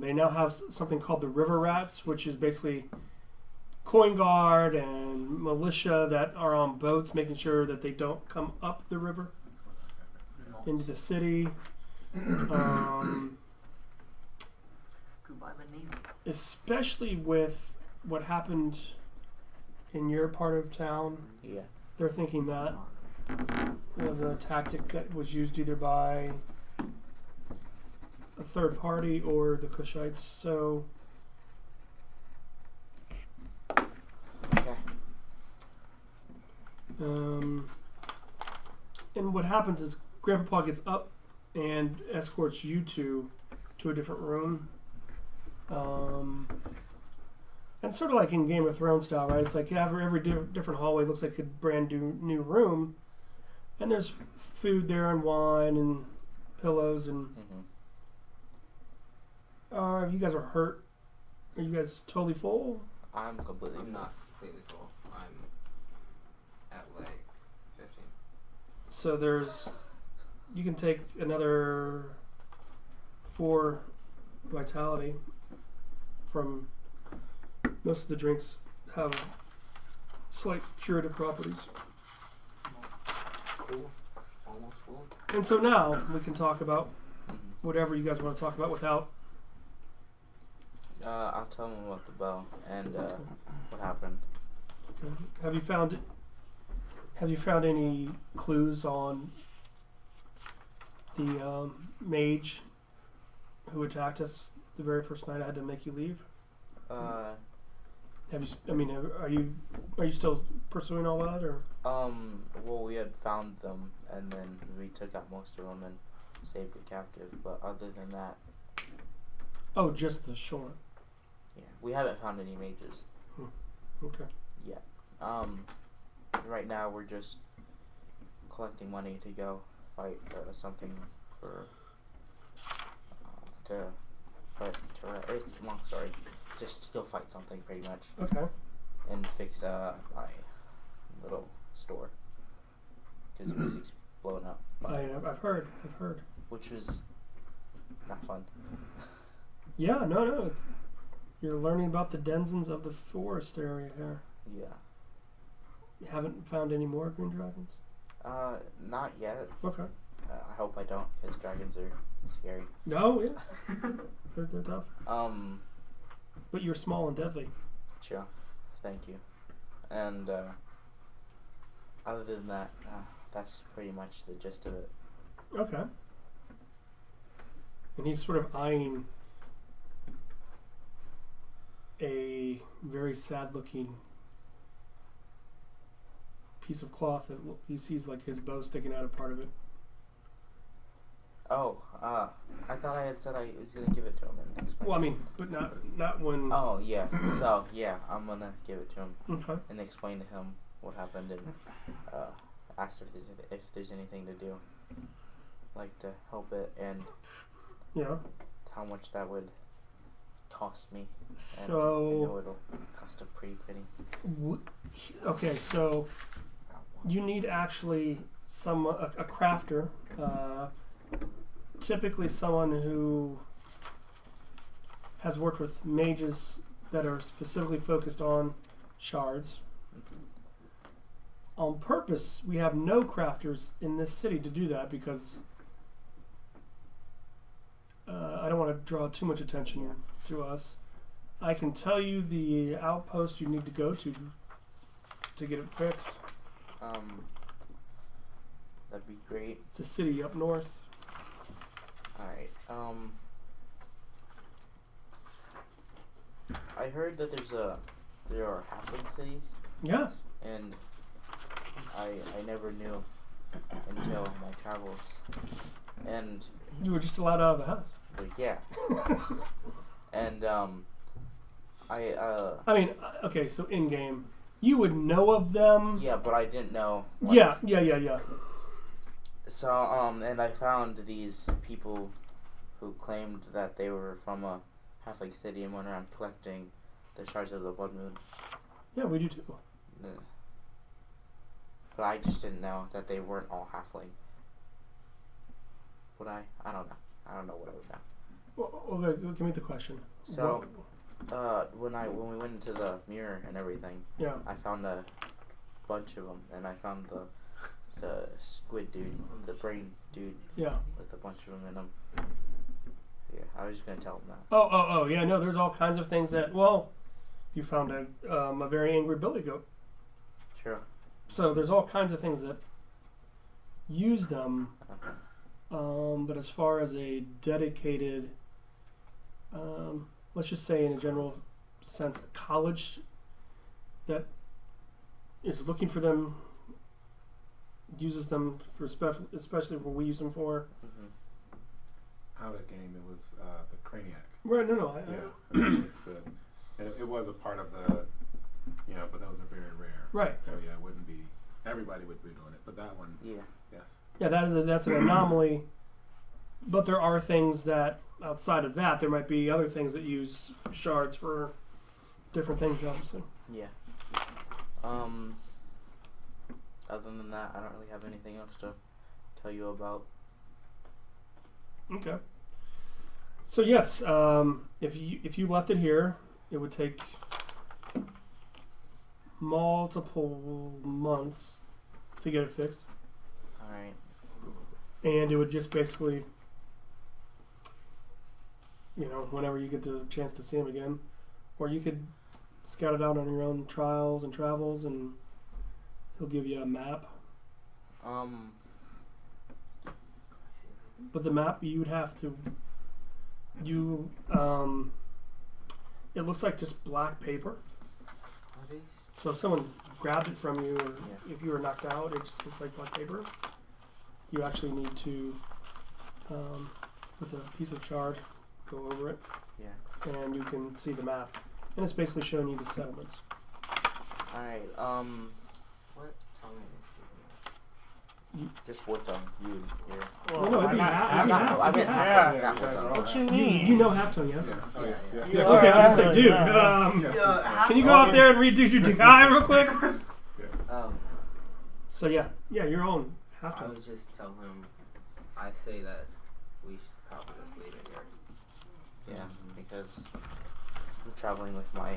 they now have something called the River Rats, which is basically coin guard and militia that are on boats, making sure that they don't come up the river into the city. Goodbye, my name. Especially with what happened in your part of town, Yeah. they're thinking that was a tactic that was used either by a third party or the Kushites. So, Okay. and what happens is Grandpa gets up and escorts you two to a different room. And sort of like in Game of Thrones style, right? It's like every different hallway looks like a brand new room. And there's food there and wine and pillows and... you guys are hurt. Are you guys totally full? I'm completely I'm not completely full. I'm at like 15. So you can take another 4 vitality from most of the drinks have slight curative properties. Cool. Almost full. And so now we can talk about whatever you guys want to talk about without... I'll tell them about the bell and what happened. Okay. Have you found any clues on the mage who attacked us the very first night I had to make you leave? Are you still pursuing all that, or? Well, we had found them, and then we took out most of them and saved the captive. But other than that, Oh, just the shore. yeah, we haven't found any mages. Okay. Right now we're just collecting money to go fight something for it's a long story. Just to go fight something, pretty much. Okay. And fix my little store because it was blown up. I've heard. Which was not fun. Yeah, no. You're learning about the denizens of the forest area here. Yeah. You haven't found any more green dragons? Not yet. Okay. I hope I don't, because dragons are scary. No, yeah. They're tough. But you're small and deadly. Sure. Thank you. And other than that, that's pretty much the gist of it. Okay. And he's sort of eyeing a very sad-looking piece of cloth that he sees like his bow sticking out of part of it. Oh, I thought I had said I was gonna give it to him and explain. Well, I mean, but not when. Oh yeah. So yeah, I'm gonna give it to him Okay. and explain to him what happened and ask if there's anything to do, like to help it and Yeah. how much that would cost me. And So. I know it'll cost a pretty penny. Okay, so you need actually a crafter, typically someone who has worked with mages that are specifically focused on shards. On purpose, we have no crafters in this city to do that because I don't want to draw too much attention to us. I can tell you the outpost you need to go to get it fixed. That'd be great. It's a city up north. Alright, I heard that there are halfling cities, Yes. and I never knew until my travels. And You were just allowed out of the house. but yeah. And I mean, okay, so in game, you would know of them. yeah, but I didn't know. Yeah. So and I found these people who claimed that they were from a halfling city and went around collecting the shards of the blood moon. Yeah, we do too. But I just didn't know that they weren't all halfling. Would I? I don't know. I don't know what I would know. Well, okay, give me the question. So, when we went into the mirror and everything, Yeah. I found a bunch of them, and I found the squid dude, the brain dude, Yeah. with a bunch of them in him. Yeah, I was just gonna tell him that. Oh, yeah, no, there's all kinds of things that, well, you found a very angry billy goat. Sure. So there's all kinds of things that use them, Okay. but as far as a dedicated, let's just say in a general sense, a college that is looking for them, uses them for especially what we use them for. Mm-hmm. Out of game, it was the Craniac. Right, no, It was a part of the, but those are very rare. right. So yeah, it wouldn't be, everybody would be doing it, but that one, Yeah. yes. Yeah, that's an anomaly. But there are things that outside of that, there might be other things that use shards for different things, obviously. Yeah. Other than that, I don't really have anything else to tell you about. Okay. So yes, if you left it here, it would take multiple months to get it fixed, All right. and it would just basically, whenever you get the chance to see him again, or you could scout it out on your own trials and travels, and he'll give you a map. But the map you would have to, it looks like just black paper. So if someone grabbed it from you, or if you were knocked out, it just looks like black paper. You actually need to, with a piece of shard, go over it. Yeah. And you can see the map. And it's basically showing you the settlements. All right. What tongue Just what tongue? You here? Well, no, it'd be half. I meant Yeah. half tongue. What you mean? You know half tongue, yes? Oh, yes, yeah. Yeah, okay, I was gonna say, dude, can you go out there and redo your DI real quick? Yes. So yeah, your own half I tongue. would just tell him, I say that we should probably just leave it here. Yeah, because I'm traveling with my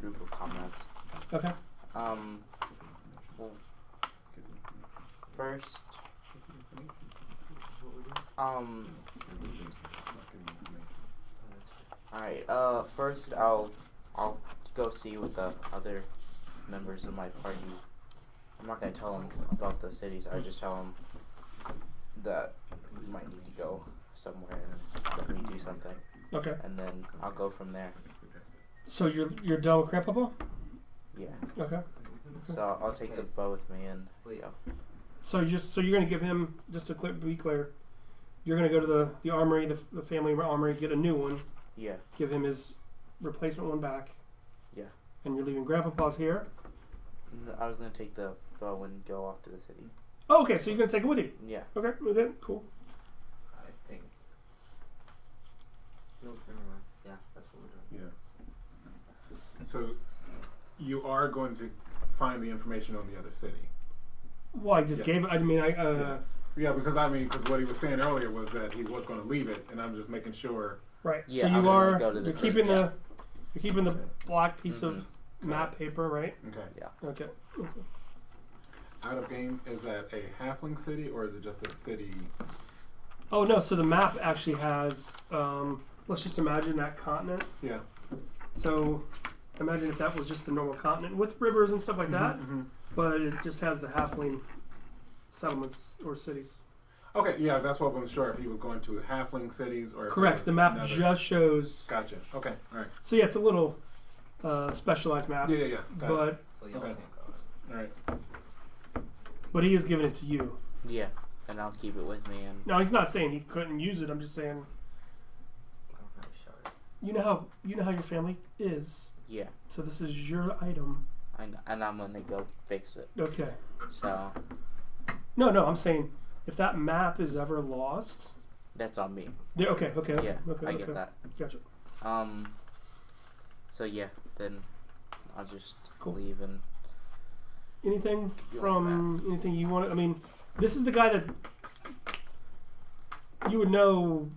group of comrades. Okay. Well, first, alright, first I'll go see with the other members of my party. I'm not gonna tell them about the cities, I just tell them that we might need to go somewhere and let me do something. Okay. And then I'll go from there. So you're done with Grandpapa? Yeah. Okay. So I'll take the bow with me and go. So you're gonna give him, just to be clear, you're gonna go to the armory, the family armory, get a new one, Yeah. give him his replacement one back. Yeah. And you're leaving Grandpapa's here. I was gonna take the bow and go off to the city. Oh, okay. So you're gonna take it with you. Yeah. Okay. Cool. I think. No, never mind. Yeah, that's what we're doing. Yeah. So you are going to find the information on the other city. Well, I just gave it. I mean, Yeah, because what he was saying earlier was that he was going to leave it, and I'm just making sure. right. Yeah, so I'm you gonna are. go to the You're city, keeping yeah. you're keeping the black piece of Mhm. map paper, right? Okay. Okay. Out of game, is that a halfling city or is it just a city? Oh no. So the map actually has. Let's just imagine that continent. Yeah. So imagine if that was just the normal continent with rivers and stuff like that, Mm-hmm. but it just has the halfling settlements or cities. Okay, yeah, that's what I wasn't sure if he was going to halfling cities or. If it Correct. was The map another- just shows. Gotcha. Okay. All right. So yeah, it's a little specialized map, Yeah. Got it. but So y'all Okay. can't go in. All right. he is giving it to you. Yeah. And I'll keep it with me and No, he's not saying he couldn't use it. I'm just saying, I don't have a shard. you know how your family is. yeah. So this is your item. And I'm gonna go fix it. Okay. So No, I'm saying if that map is ever lost, that's on me. okay. Yeah. Okay. I get that. Gotcha. So yeah, then I'll just Cool. leave and anything from anything you want? I mean, this is the guy that you would know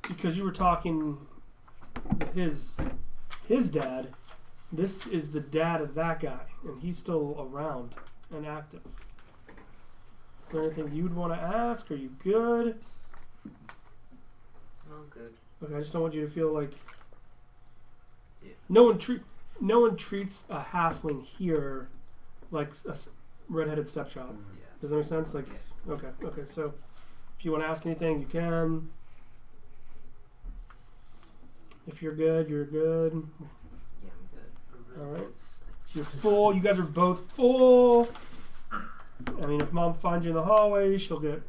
because you were talking with his dad. This is the dad of that guy, and he's still around and active. Is there anything you'd want to ask? Are you good? No, I'm good. Okay, I just don't want you to feel like Yeah. no one treats a halfling here like a redheaded stepchild. Yeah. Does that make sense? Like, Yeah. okay. So, if you want to ask anything, you can. If you're good, you're good. Yeah, I'm good. All right. You're full. You guys are both full. I mean, if Mom finds you in the hallway, she'll get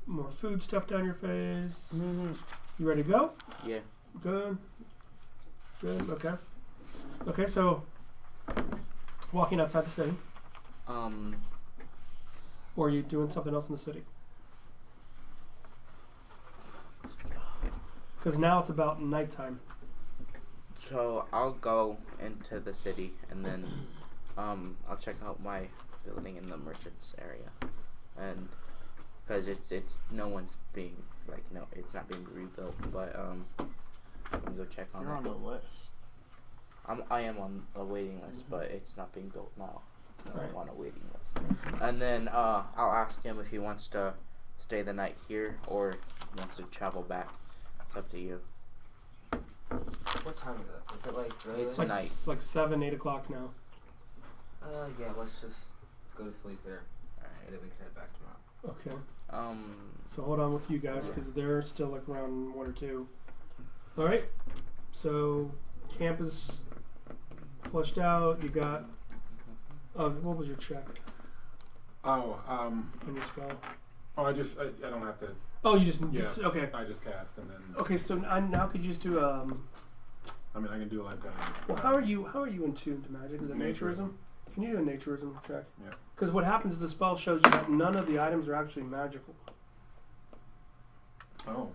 more food stuffed down your face. You ready to go? Yeah. Good. Okay. Okay. So, walking outside the city, or are you doing something else in the city? Because now it's about nighttime. So I'll go into the city and then I'll check out my building in the merchants area, and because it's no one's being it's not being rebuilt, but I'm gonna go check on You're it. on the list. I am on a waiting list, but it's not being built now. Right. I'm on a waiting list, and then I'll ask him if he wants to stay the night here or wants to travel back. It's up to you. What time is it? Is it like really It's late? night. Like 7, 8 o'clock now. Yeah, let's just go to sleep there. Alright. And then we can head back tomorrow. Okay. So hold on with you guys because they're still like around 1 or 2. All right. So camp is fleshed out. You got. What was your check Oh, on your spell? I don't have to. Oh, you just okay. I just cast and then. Okay, so now could you just do I mean, I can do like. Well, how are you in tune to magic? Is it naturism? Can you do a naturism check? Yeah. Because what happens is the spell shows you that none of the items are actually magical. Oh,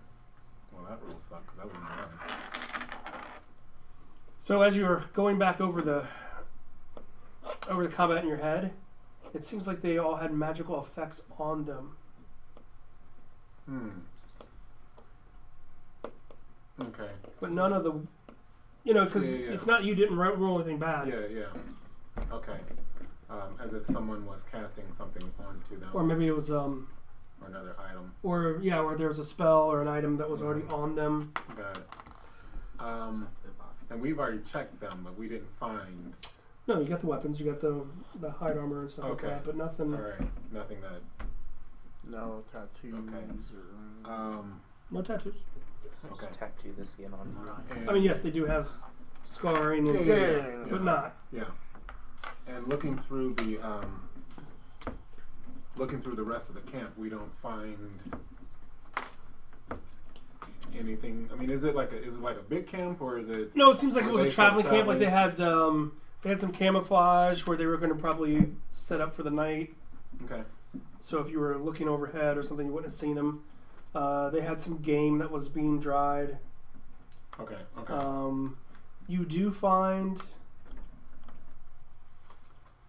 well, that rule sucks because I wouldn't know. So as you're going back over the combat in your head, it seems like they all had magical effects on them. Okay. But none of the, because Yeah. it's not you didn't roll anything bad. Yeah. Okay. As if someone was casting something onto them. Or maybe it was Or another item. or there was a spell or an item that was already on them. Got it. And we've already checked them, but we didn't find. No, you got the weapons, you got the hide armor and stuff like Okay. that, but nothing. All right. Nothing that. No tattoos. Okay. No tattoos. Okay. Just tattoo the skin on you. And, I mean, yes, they do have scarring, and, Yeah. but not. Yeah. And looking through the rest of the camp, we don't find anything. I mean, is it like a big camp or is it? No, it seems like it Are was a they traveling still camp. Like they had some camouflage where they were going to probably set up for the night. Okay. So if you were looking overhead or something, you wouldn't have seen them. They had some game that was being dried. Okay. Okay. You do find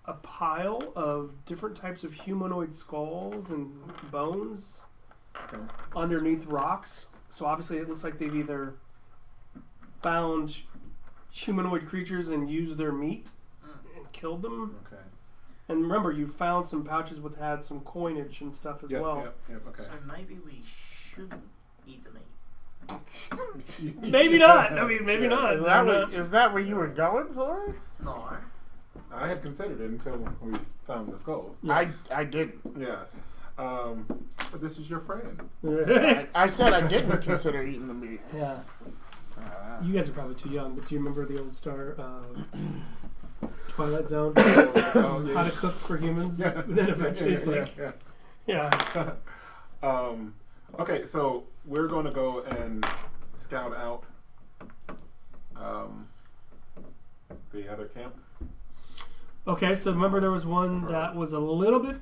a pile of different types of humanoid skulls and bones Okay. underneath rocks. So obviously it looks like they've either found humanoid creatures and used their meat and killed them. Okay. And remember, you found some pouches with had some coinage and stuff as well. Yep. Okay. So maybe we shouldn't eat the meat. Maybe not. I mean, maybe not. Is that what you were going for? No. I had considered it until we found the skulls. Yeah. I didn't. Yes. But this is your friend. I said I didn't consider eating the meat. Yeah. You guys are probably too young, but do you remember the old Star Twilight Zone? Oh, yeah. How to cook for humans? Yeah. Then eventually it's like, yeah. Okay, so we're going to go and scout out the other camp. Okay, so remember there was one that was a little bit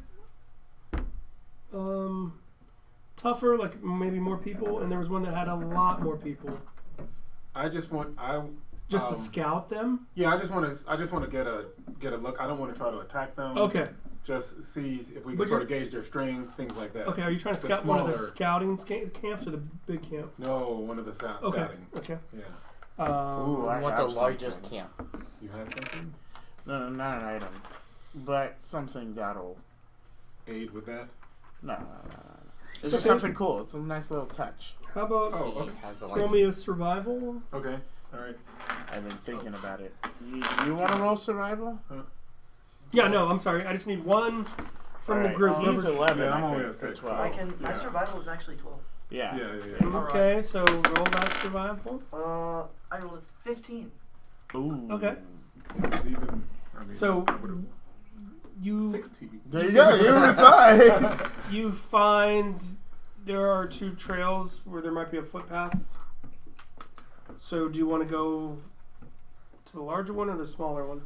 tougher, like maybe more people, and there was one that had a lot more people. Just to scout them. Yeah, I just want to get a look. I don't want to try to attack them. Okay. just see if we But can sort of gauge their strength, things like that. Okay, are you trying to The scout one of the smaller- scouting camps or the big camp? No, one of the Okay. scouting. Okay. Yeah. Ooh, We I want the have largest something. camp. You have something? No, not an item, but something that'll. Aid with that? No. It's just something cool. It's a nice little touch. How about Oh, He okay. has the throw me a survival? Okay. All right. I've been thinking about it. You want to roll survival? Yeah, no, I'm sorry. I just need one from the Alright, group. He's Number- 11, Yeah, I'm I only think, at or 6. 12. I can. My Yeah. survival is actually 12. Yeah. Yeah. Okay, so roll that survival. I rolled a 15. Ooh. Okay. It's even, I mean, So I would've- you 16. There you go. You were fine. you find there are 2 trails where there might be a footpath. So do you want to go to the larger one or the smaller one?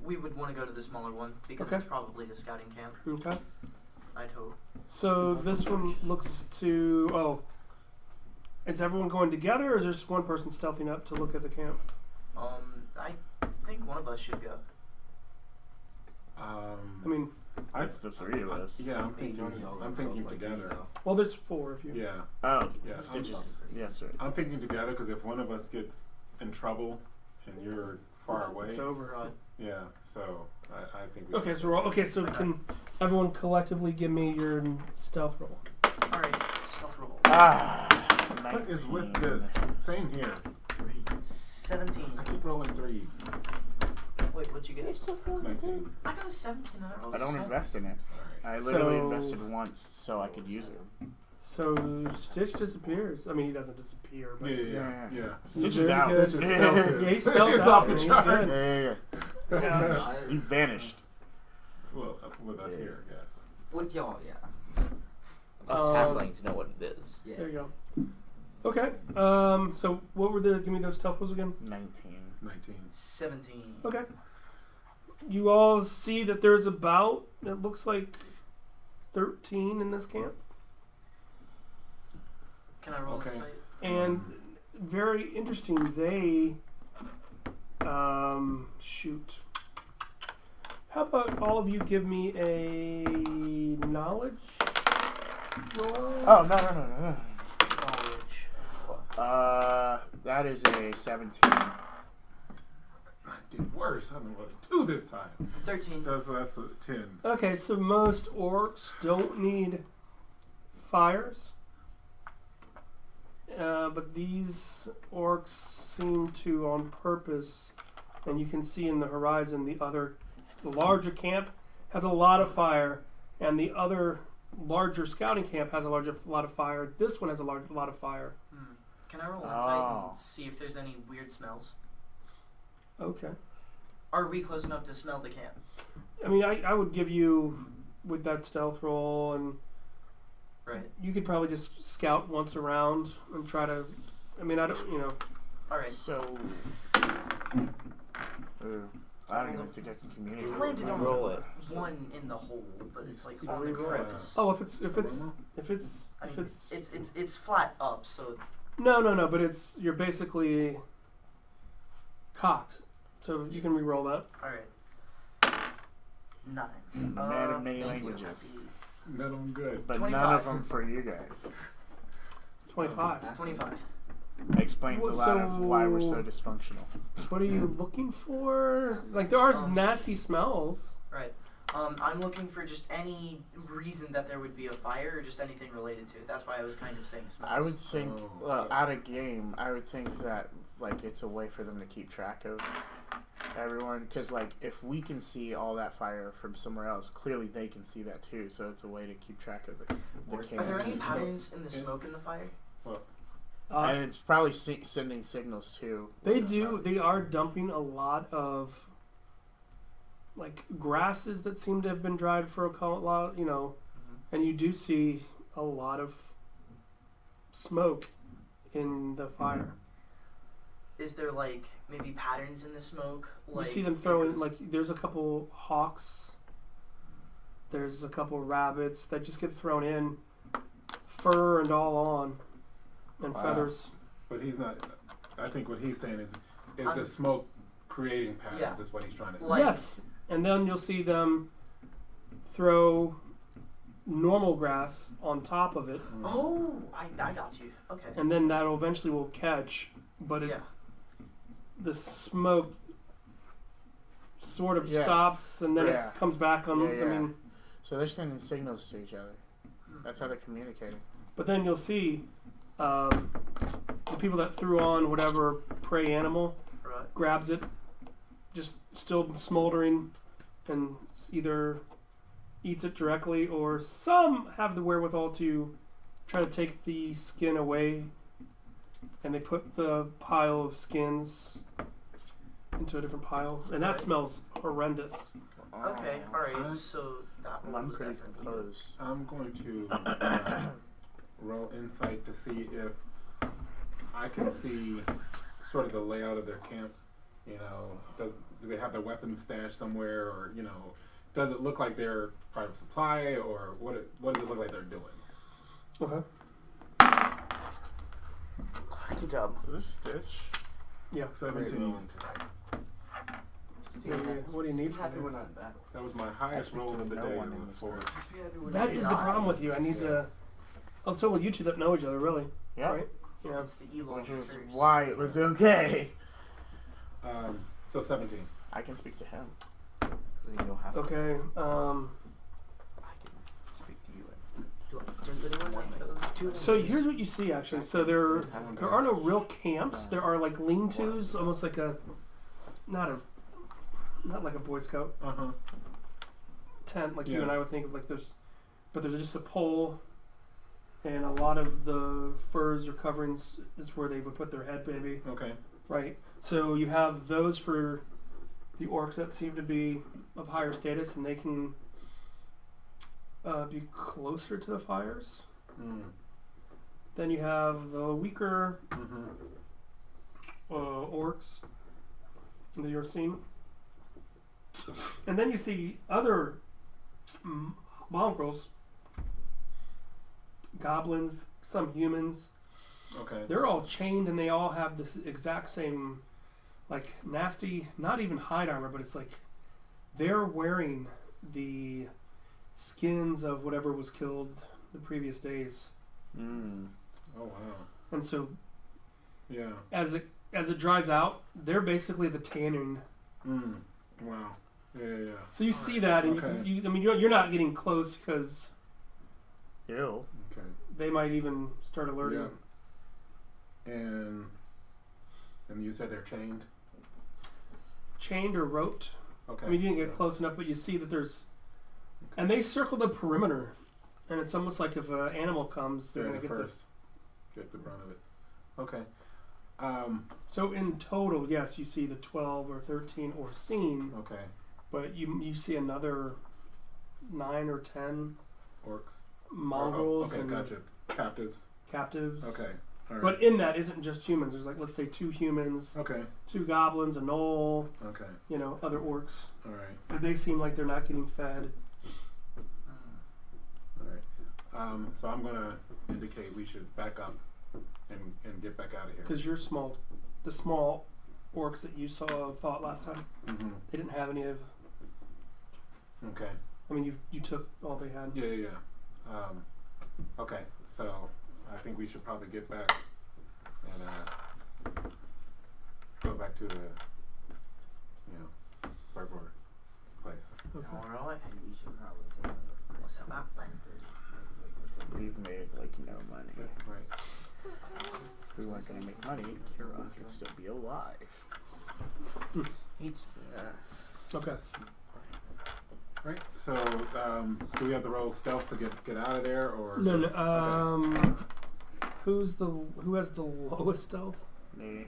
We would want to go to the smaller one because Okay. it's probably the scouting camp. Okay. I'd hope. So this one looks to. Oh. Is everyone going together or is there just one person stealthing up to look at the camp? I think one of us should go. I mean, It's the 3 of us. Yeah, I'm Hey, thinking. Johnny, y'all I'm look thinking like me, together. though. well, there's 4 of you. Yeah, Oh, Yeah, Stitches. Yes, sir. I'm thinking together because if one of us gets in trouble and you're far away, It's over. Right. yeah. So I think. We Okay, should so we're all, okay. So can everyone collectively give me your stealth roll? All right. Stealth roll. What is with this? Same here. 17. I keep rolling 3s. Wait, what'd you get? 19. I got a 17. And I rolled I a don't 7. invest in it. Sorry. I literally So- invested once so I could use it. So Stitch disappears. I mean, he doesn't disappear, but Yeah. Stitch Very is out. good. Stitch is Yeah, he's stealthed It's out, off the man. He's chart. good. Yeah. He vanished. Well, with us here, I guess. With y'all, yeah. Us Um, halflings know what it is. Yeah. There you go. Okay. So what were the? Give me those stealth rolls again. 19. 19. 17. Okay. You all see that there's about, it looks like 13 in this camp. Can I roll Okay. insight? And very interesting, they shoot. How about all of you give me a knowledge roll? Oh, no. Knowledge. That is a 17. I did worse. I don't know what to do this time. 13. That's a 10. Okay, so most orcs don't need fires. But these orcs seem to, on purpose, and you can see in the horizon, the larger camp has a lot of fire, and the other larger scouting camp has a lot of fire. This one has a lot of fire. Can I roll insight and see if there's any weird smells? Okay. Are we close enough to smell the camp? I mean, I would give you, with that stealth roll, and Right. you could probably just scout once around and try to, I mean, I don't, All right. So. I don't even think I can communicate. It with landed my on Roll brother. it. one in the hole, but it's like So on the reroll. crevice. Oh, if it's I mean, it's flat up, so no, but you're basically cocked, so you can re-roll that. all right. 9. Man of many thank you. languages. None of them good. But 25. none of them for you guys. 25. 25. Explains a lot of why we're so dysfunctional. What are you looking for? Like, there are nasty smells. Right. I'm looking for just any reason that there would be a fire or just anything related to it. That's why I was kind of saying smells. I would think, out of game, I would think that, like, it's a way for them to keep track of everyone. Because, like, if we can see all that fire from somewhere else, clearly they can see that too. So it's a way to keep track of the camps. Are there any patterns in the smoke in the fire? And it's probably sending signals too. They are dumping a lot of, like, grasses that seem to have been dried for a lot, and you do see a lot of smoke in the fire. Is there like maybe patterns in the smoke? Like You see them throwing, like, there's a couple hawks, there's a couple rabbits that just get thrown in, fur and all on, and feathers. But he's not. I think what he's saying is the smoke creating patterns. Yeah. Is what he's trying to say. Like- Yes, and then you'll see them throw normal grass on top of it, Oh, I got you. Okay. and then that'll eventually will catch. But Yeah. the smoke sort of Yeah. stops, and then Yeah. it comes back on. Yeah, I yeah. mean, So they're sending signals to each other. That's how they're communicating. but then you'll see the people that threw on whatever prey animal Right. grabs it, just still smoldering, and either eats it directly, or some have the wherewithal to try to take the skin away, and they put the pile of skins into a different pile, and that Right. smells horrendous. Okay. All right. So that one I'm was pretty definitely. composed. I'm going to roll insight to see if I can see sort of the layout of their camp. You know, do they have their weapons stashed somewhere, or does it look like they're part of supply, or what does it look like they're doing? Okay. Good job. This stitch. Yeah. 17. What do you need? Happy From we're me? not back. That was my I highest speak roll to of the no day. one in this world. Just be happy we're That not is the back. problem with you. I need to. Oh, so with you two that know each other, really, Yeah. right? Yeah. It's the elon. Which is why it was okay. So 17. I can speak to him. Then you don't have to. Okay. I can speak to you. Does anyone want So here's what you see, actually. So there are no real camps. There are like lean-tos, almost like not like a Boy Scout tent, like you Yeah. and I would think of. Like but there's just a pole, and a lot of the furs or coverings is where they would put their head, maybe. Okay. Right. So you have those for the orcs that seem to be of higher status, and they can be closer to the fires. Then you have the weaker orcs that you're seeing. And then you see other mongrels, goblins, some humans. Okay. They're all chained, and they all have this exact same, like, nasty, not even hide armor, but it's like they're wearing the skins of whatever was killed the previous days. Oh wow. And so Yeah. as it dries out, they're basically the tanning. Wow. Yeah. So you see that, and Okay. I mean, you're not getting close because Ew. Okay. they might even start alerting. Yeah. And you said they're chained. Chained or roped. Okay. I mean, you didn't get close enough, but you see that there's, and they circle the perimeter, and it's almost like if an animal comes, they're They're gonna the get first. Get the brunt of it. Okay. So in total, yes, you see the 12 or 13 or seen, Okay. but you see another 9 or 10 Orcs. mongrels Okay, and gotcha. Captives. captives. Okay. All right. But in that isn't just humans. There's like, let's say 2 humans, Okay. 2 goblins, a gnoll, Okay. other orcs. All right. But they seem like they're not getting fed. All right. So I'm gonna indicate we should back up and get back out of here. Because the small orcs that you fought last time, they didn't have any of. Okay. I mean, you took all they had. Yeah. Okay. So I think we should probably get back and go back to the Bergor place. Okay. Alright. We should probably take What's that map plan? We've made like no money. Right. If we weren't gonna make money, Kira could still be alive. Okay. Right. So do we have to roll stealth to get out of there, or No. just- okay. Who has the lowest stealth? Me,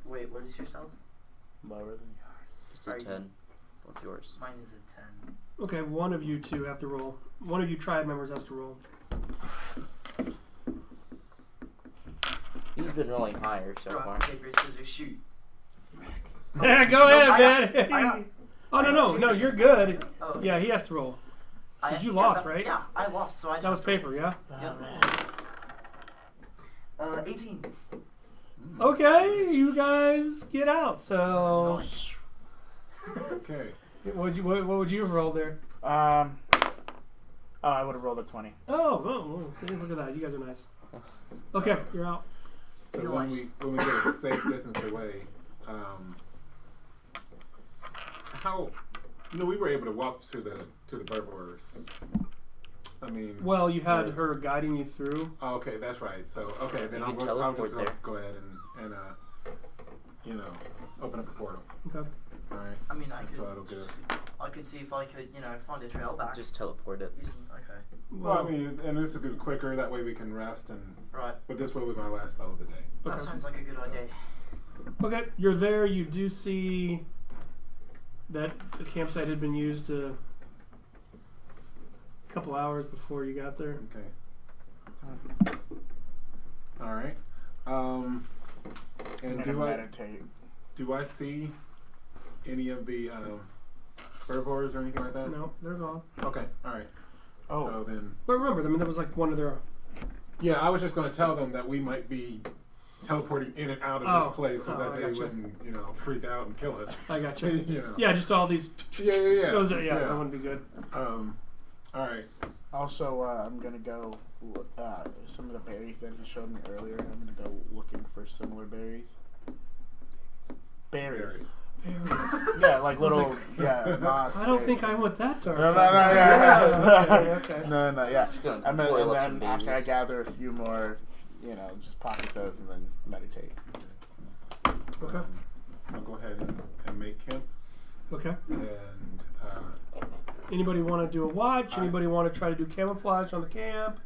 Wait, what is your stealth? lower than yours. It's a 10. What's yours? Mine is a 10. Okay, one of you two have to roll. One of you tribe members has to roll. He's been rolling higher so far. Rock, paper, scissors, shoot. Yeah, go ahead, I man. No, you're good. Oh, Yeah, he has to roll. You yeah, lost, right? Yeah, I lost, so I That was paper, yeah? Oh, man. 18. Okay, you guys get out. So, Okay. what would you have rolled there? Oh, I would have rolled a 20. Oh, see, look at that. You guys are nice. Okay, you're out. So when we get a safe distance away, how we were able to walk to the herbivores. I mean, well, you had her guiding you through. Oh, okay, that's right. So then You I'll can just teleport go ahead and open up a portal. Okay. All right. I mean, I So it'll get us. could see if I could, find a trail back. Just teleport it. Okay. Well, I mean, and this is good quicker. That way we can rest and. Right. But this way we're my last spell of the day. That Okay. sounds like a good idea. Okay, you're there. You do see that the campsite had been used a couple hours before you got there. Okay. All right. I'm And gonna meditate. do I see any of the herbivores or anything like that? No, they're gone. Okay. All right. Oh, So then. But remember, I mean, that was like one of their. Yeah, I was just going to tell them that we might be teleporting in and out of this place so that I they gotcha. wouldn't, freak out and kill us. I got you. Yeah. Yeah, just all these. Yeah. Those are, that wouldn't be good. All right. also, I'm gonna go. Some of the berries that he showed me earlier. I'm gonna go looking for similar berries. Berries. Yeah, like little. Yeah, moss. I don't berries. think I went that dark. No, yeah. Okay. No, yeah. Just gonna I'm gonna, boil up and then some after I babies. gather a few more, just pocket those and then meditate. Okay. I'll go ahead and make camp. Okay. And Anybody want to do a watch? Anybody want to try to do camouflage on the camp?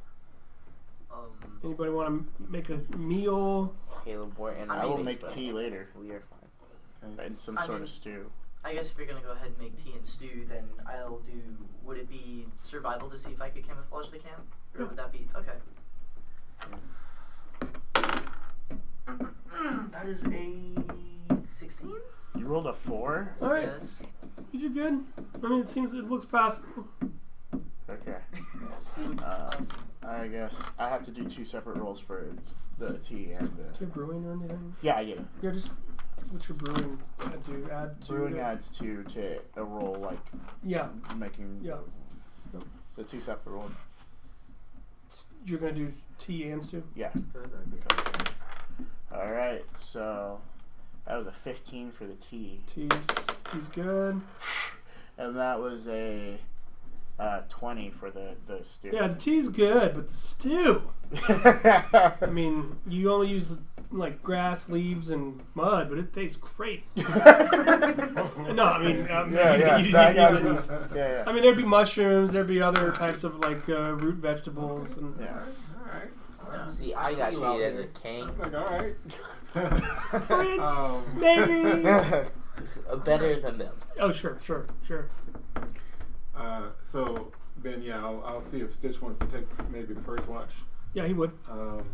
Anybody want to make a meal? Caleb, we're in. I will meeting, make but tea later We are fine. and some I sort mean- of stew. I guess if you're gonna go ahead and make tea and stew, then I'll do. Would it be survival to see if I could camouflage the camp, or would that be okay? That is a 16. You rolled a 4. All right. Yes. You did good. I mean, it looks passable. Okay. Awesome. I guess I have to do 2 separate rolls for the tea and the. Do you have brewing or anything? Yeah, I do. Yeah, just what's your brewing add to? Brewing adds 2 to a roll, like Yeah, making. yeah. So 2 separate rolls. You're gonna do tea and stew. Yeah. All right. So that was a 15 for the tea, Tea's good. and that was a 20 for the stew. Yeah, the tea's good, but the stew. I mean, you only use like grass, leaves, and mud, but it tastes great. No, I mean, I got you. Yeah. I mean, there'd be mushrooms, there'd be other types of like root vegetables, and Yeah. Yeah. See, I got treated as a king. like, all right. Prince, maybe. Better than them. Oh, sure. So then, I'll see if Stitch wants to take maybe the first watch. Yeah, he would. I'm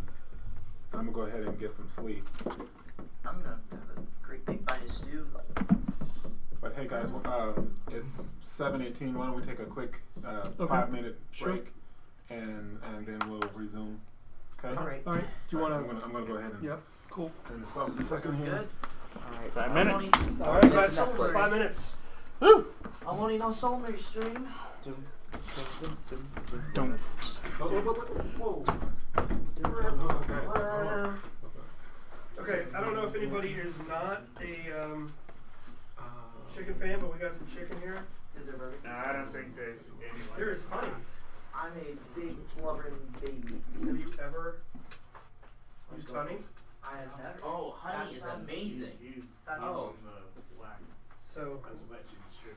gonna go ahead and get some sleep. I'm gonna have a great big bite of stew. But hey, guys, it's 7:18. Why don't we take a quick Okay. 5-minute Sure. break, and then we'll resume. Okay. All right. All right. Do you want I'm gonna go ahead and Yep. Cool. turn this off in a second here. Good. Alright. 5 minutes. All right, It's guys. Netflix. 5 minutes. Woo! I want to know Solmer stream. Don't. Whoa. Okay, I don't know if anybody is not a chicken fan, but we got some chicken here. Is there bourbon? No, I don't think there's any. There is honey. I'm a big blubbering baby. Have you ever used honey? I have never. Oh, honey That is sounds- amazing. Use That Oh. on the black. So I'll just let you distribute.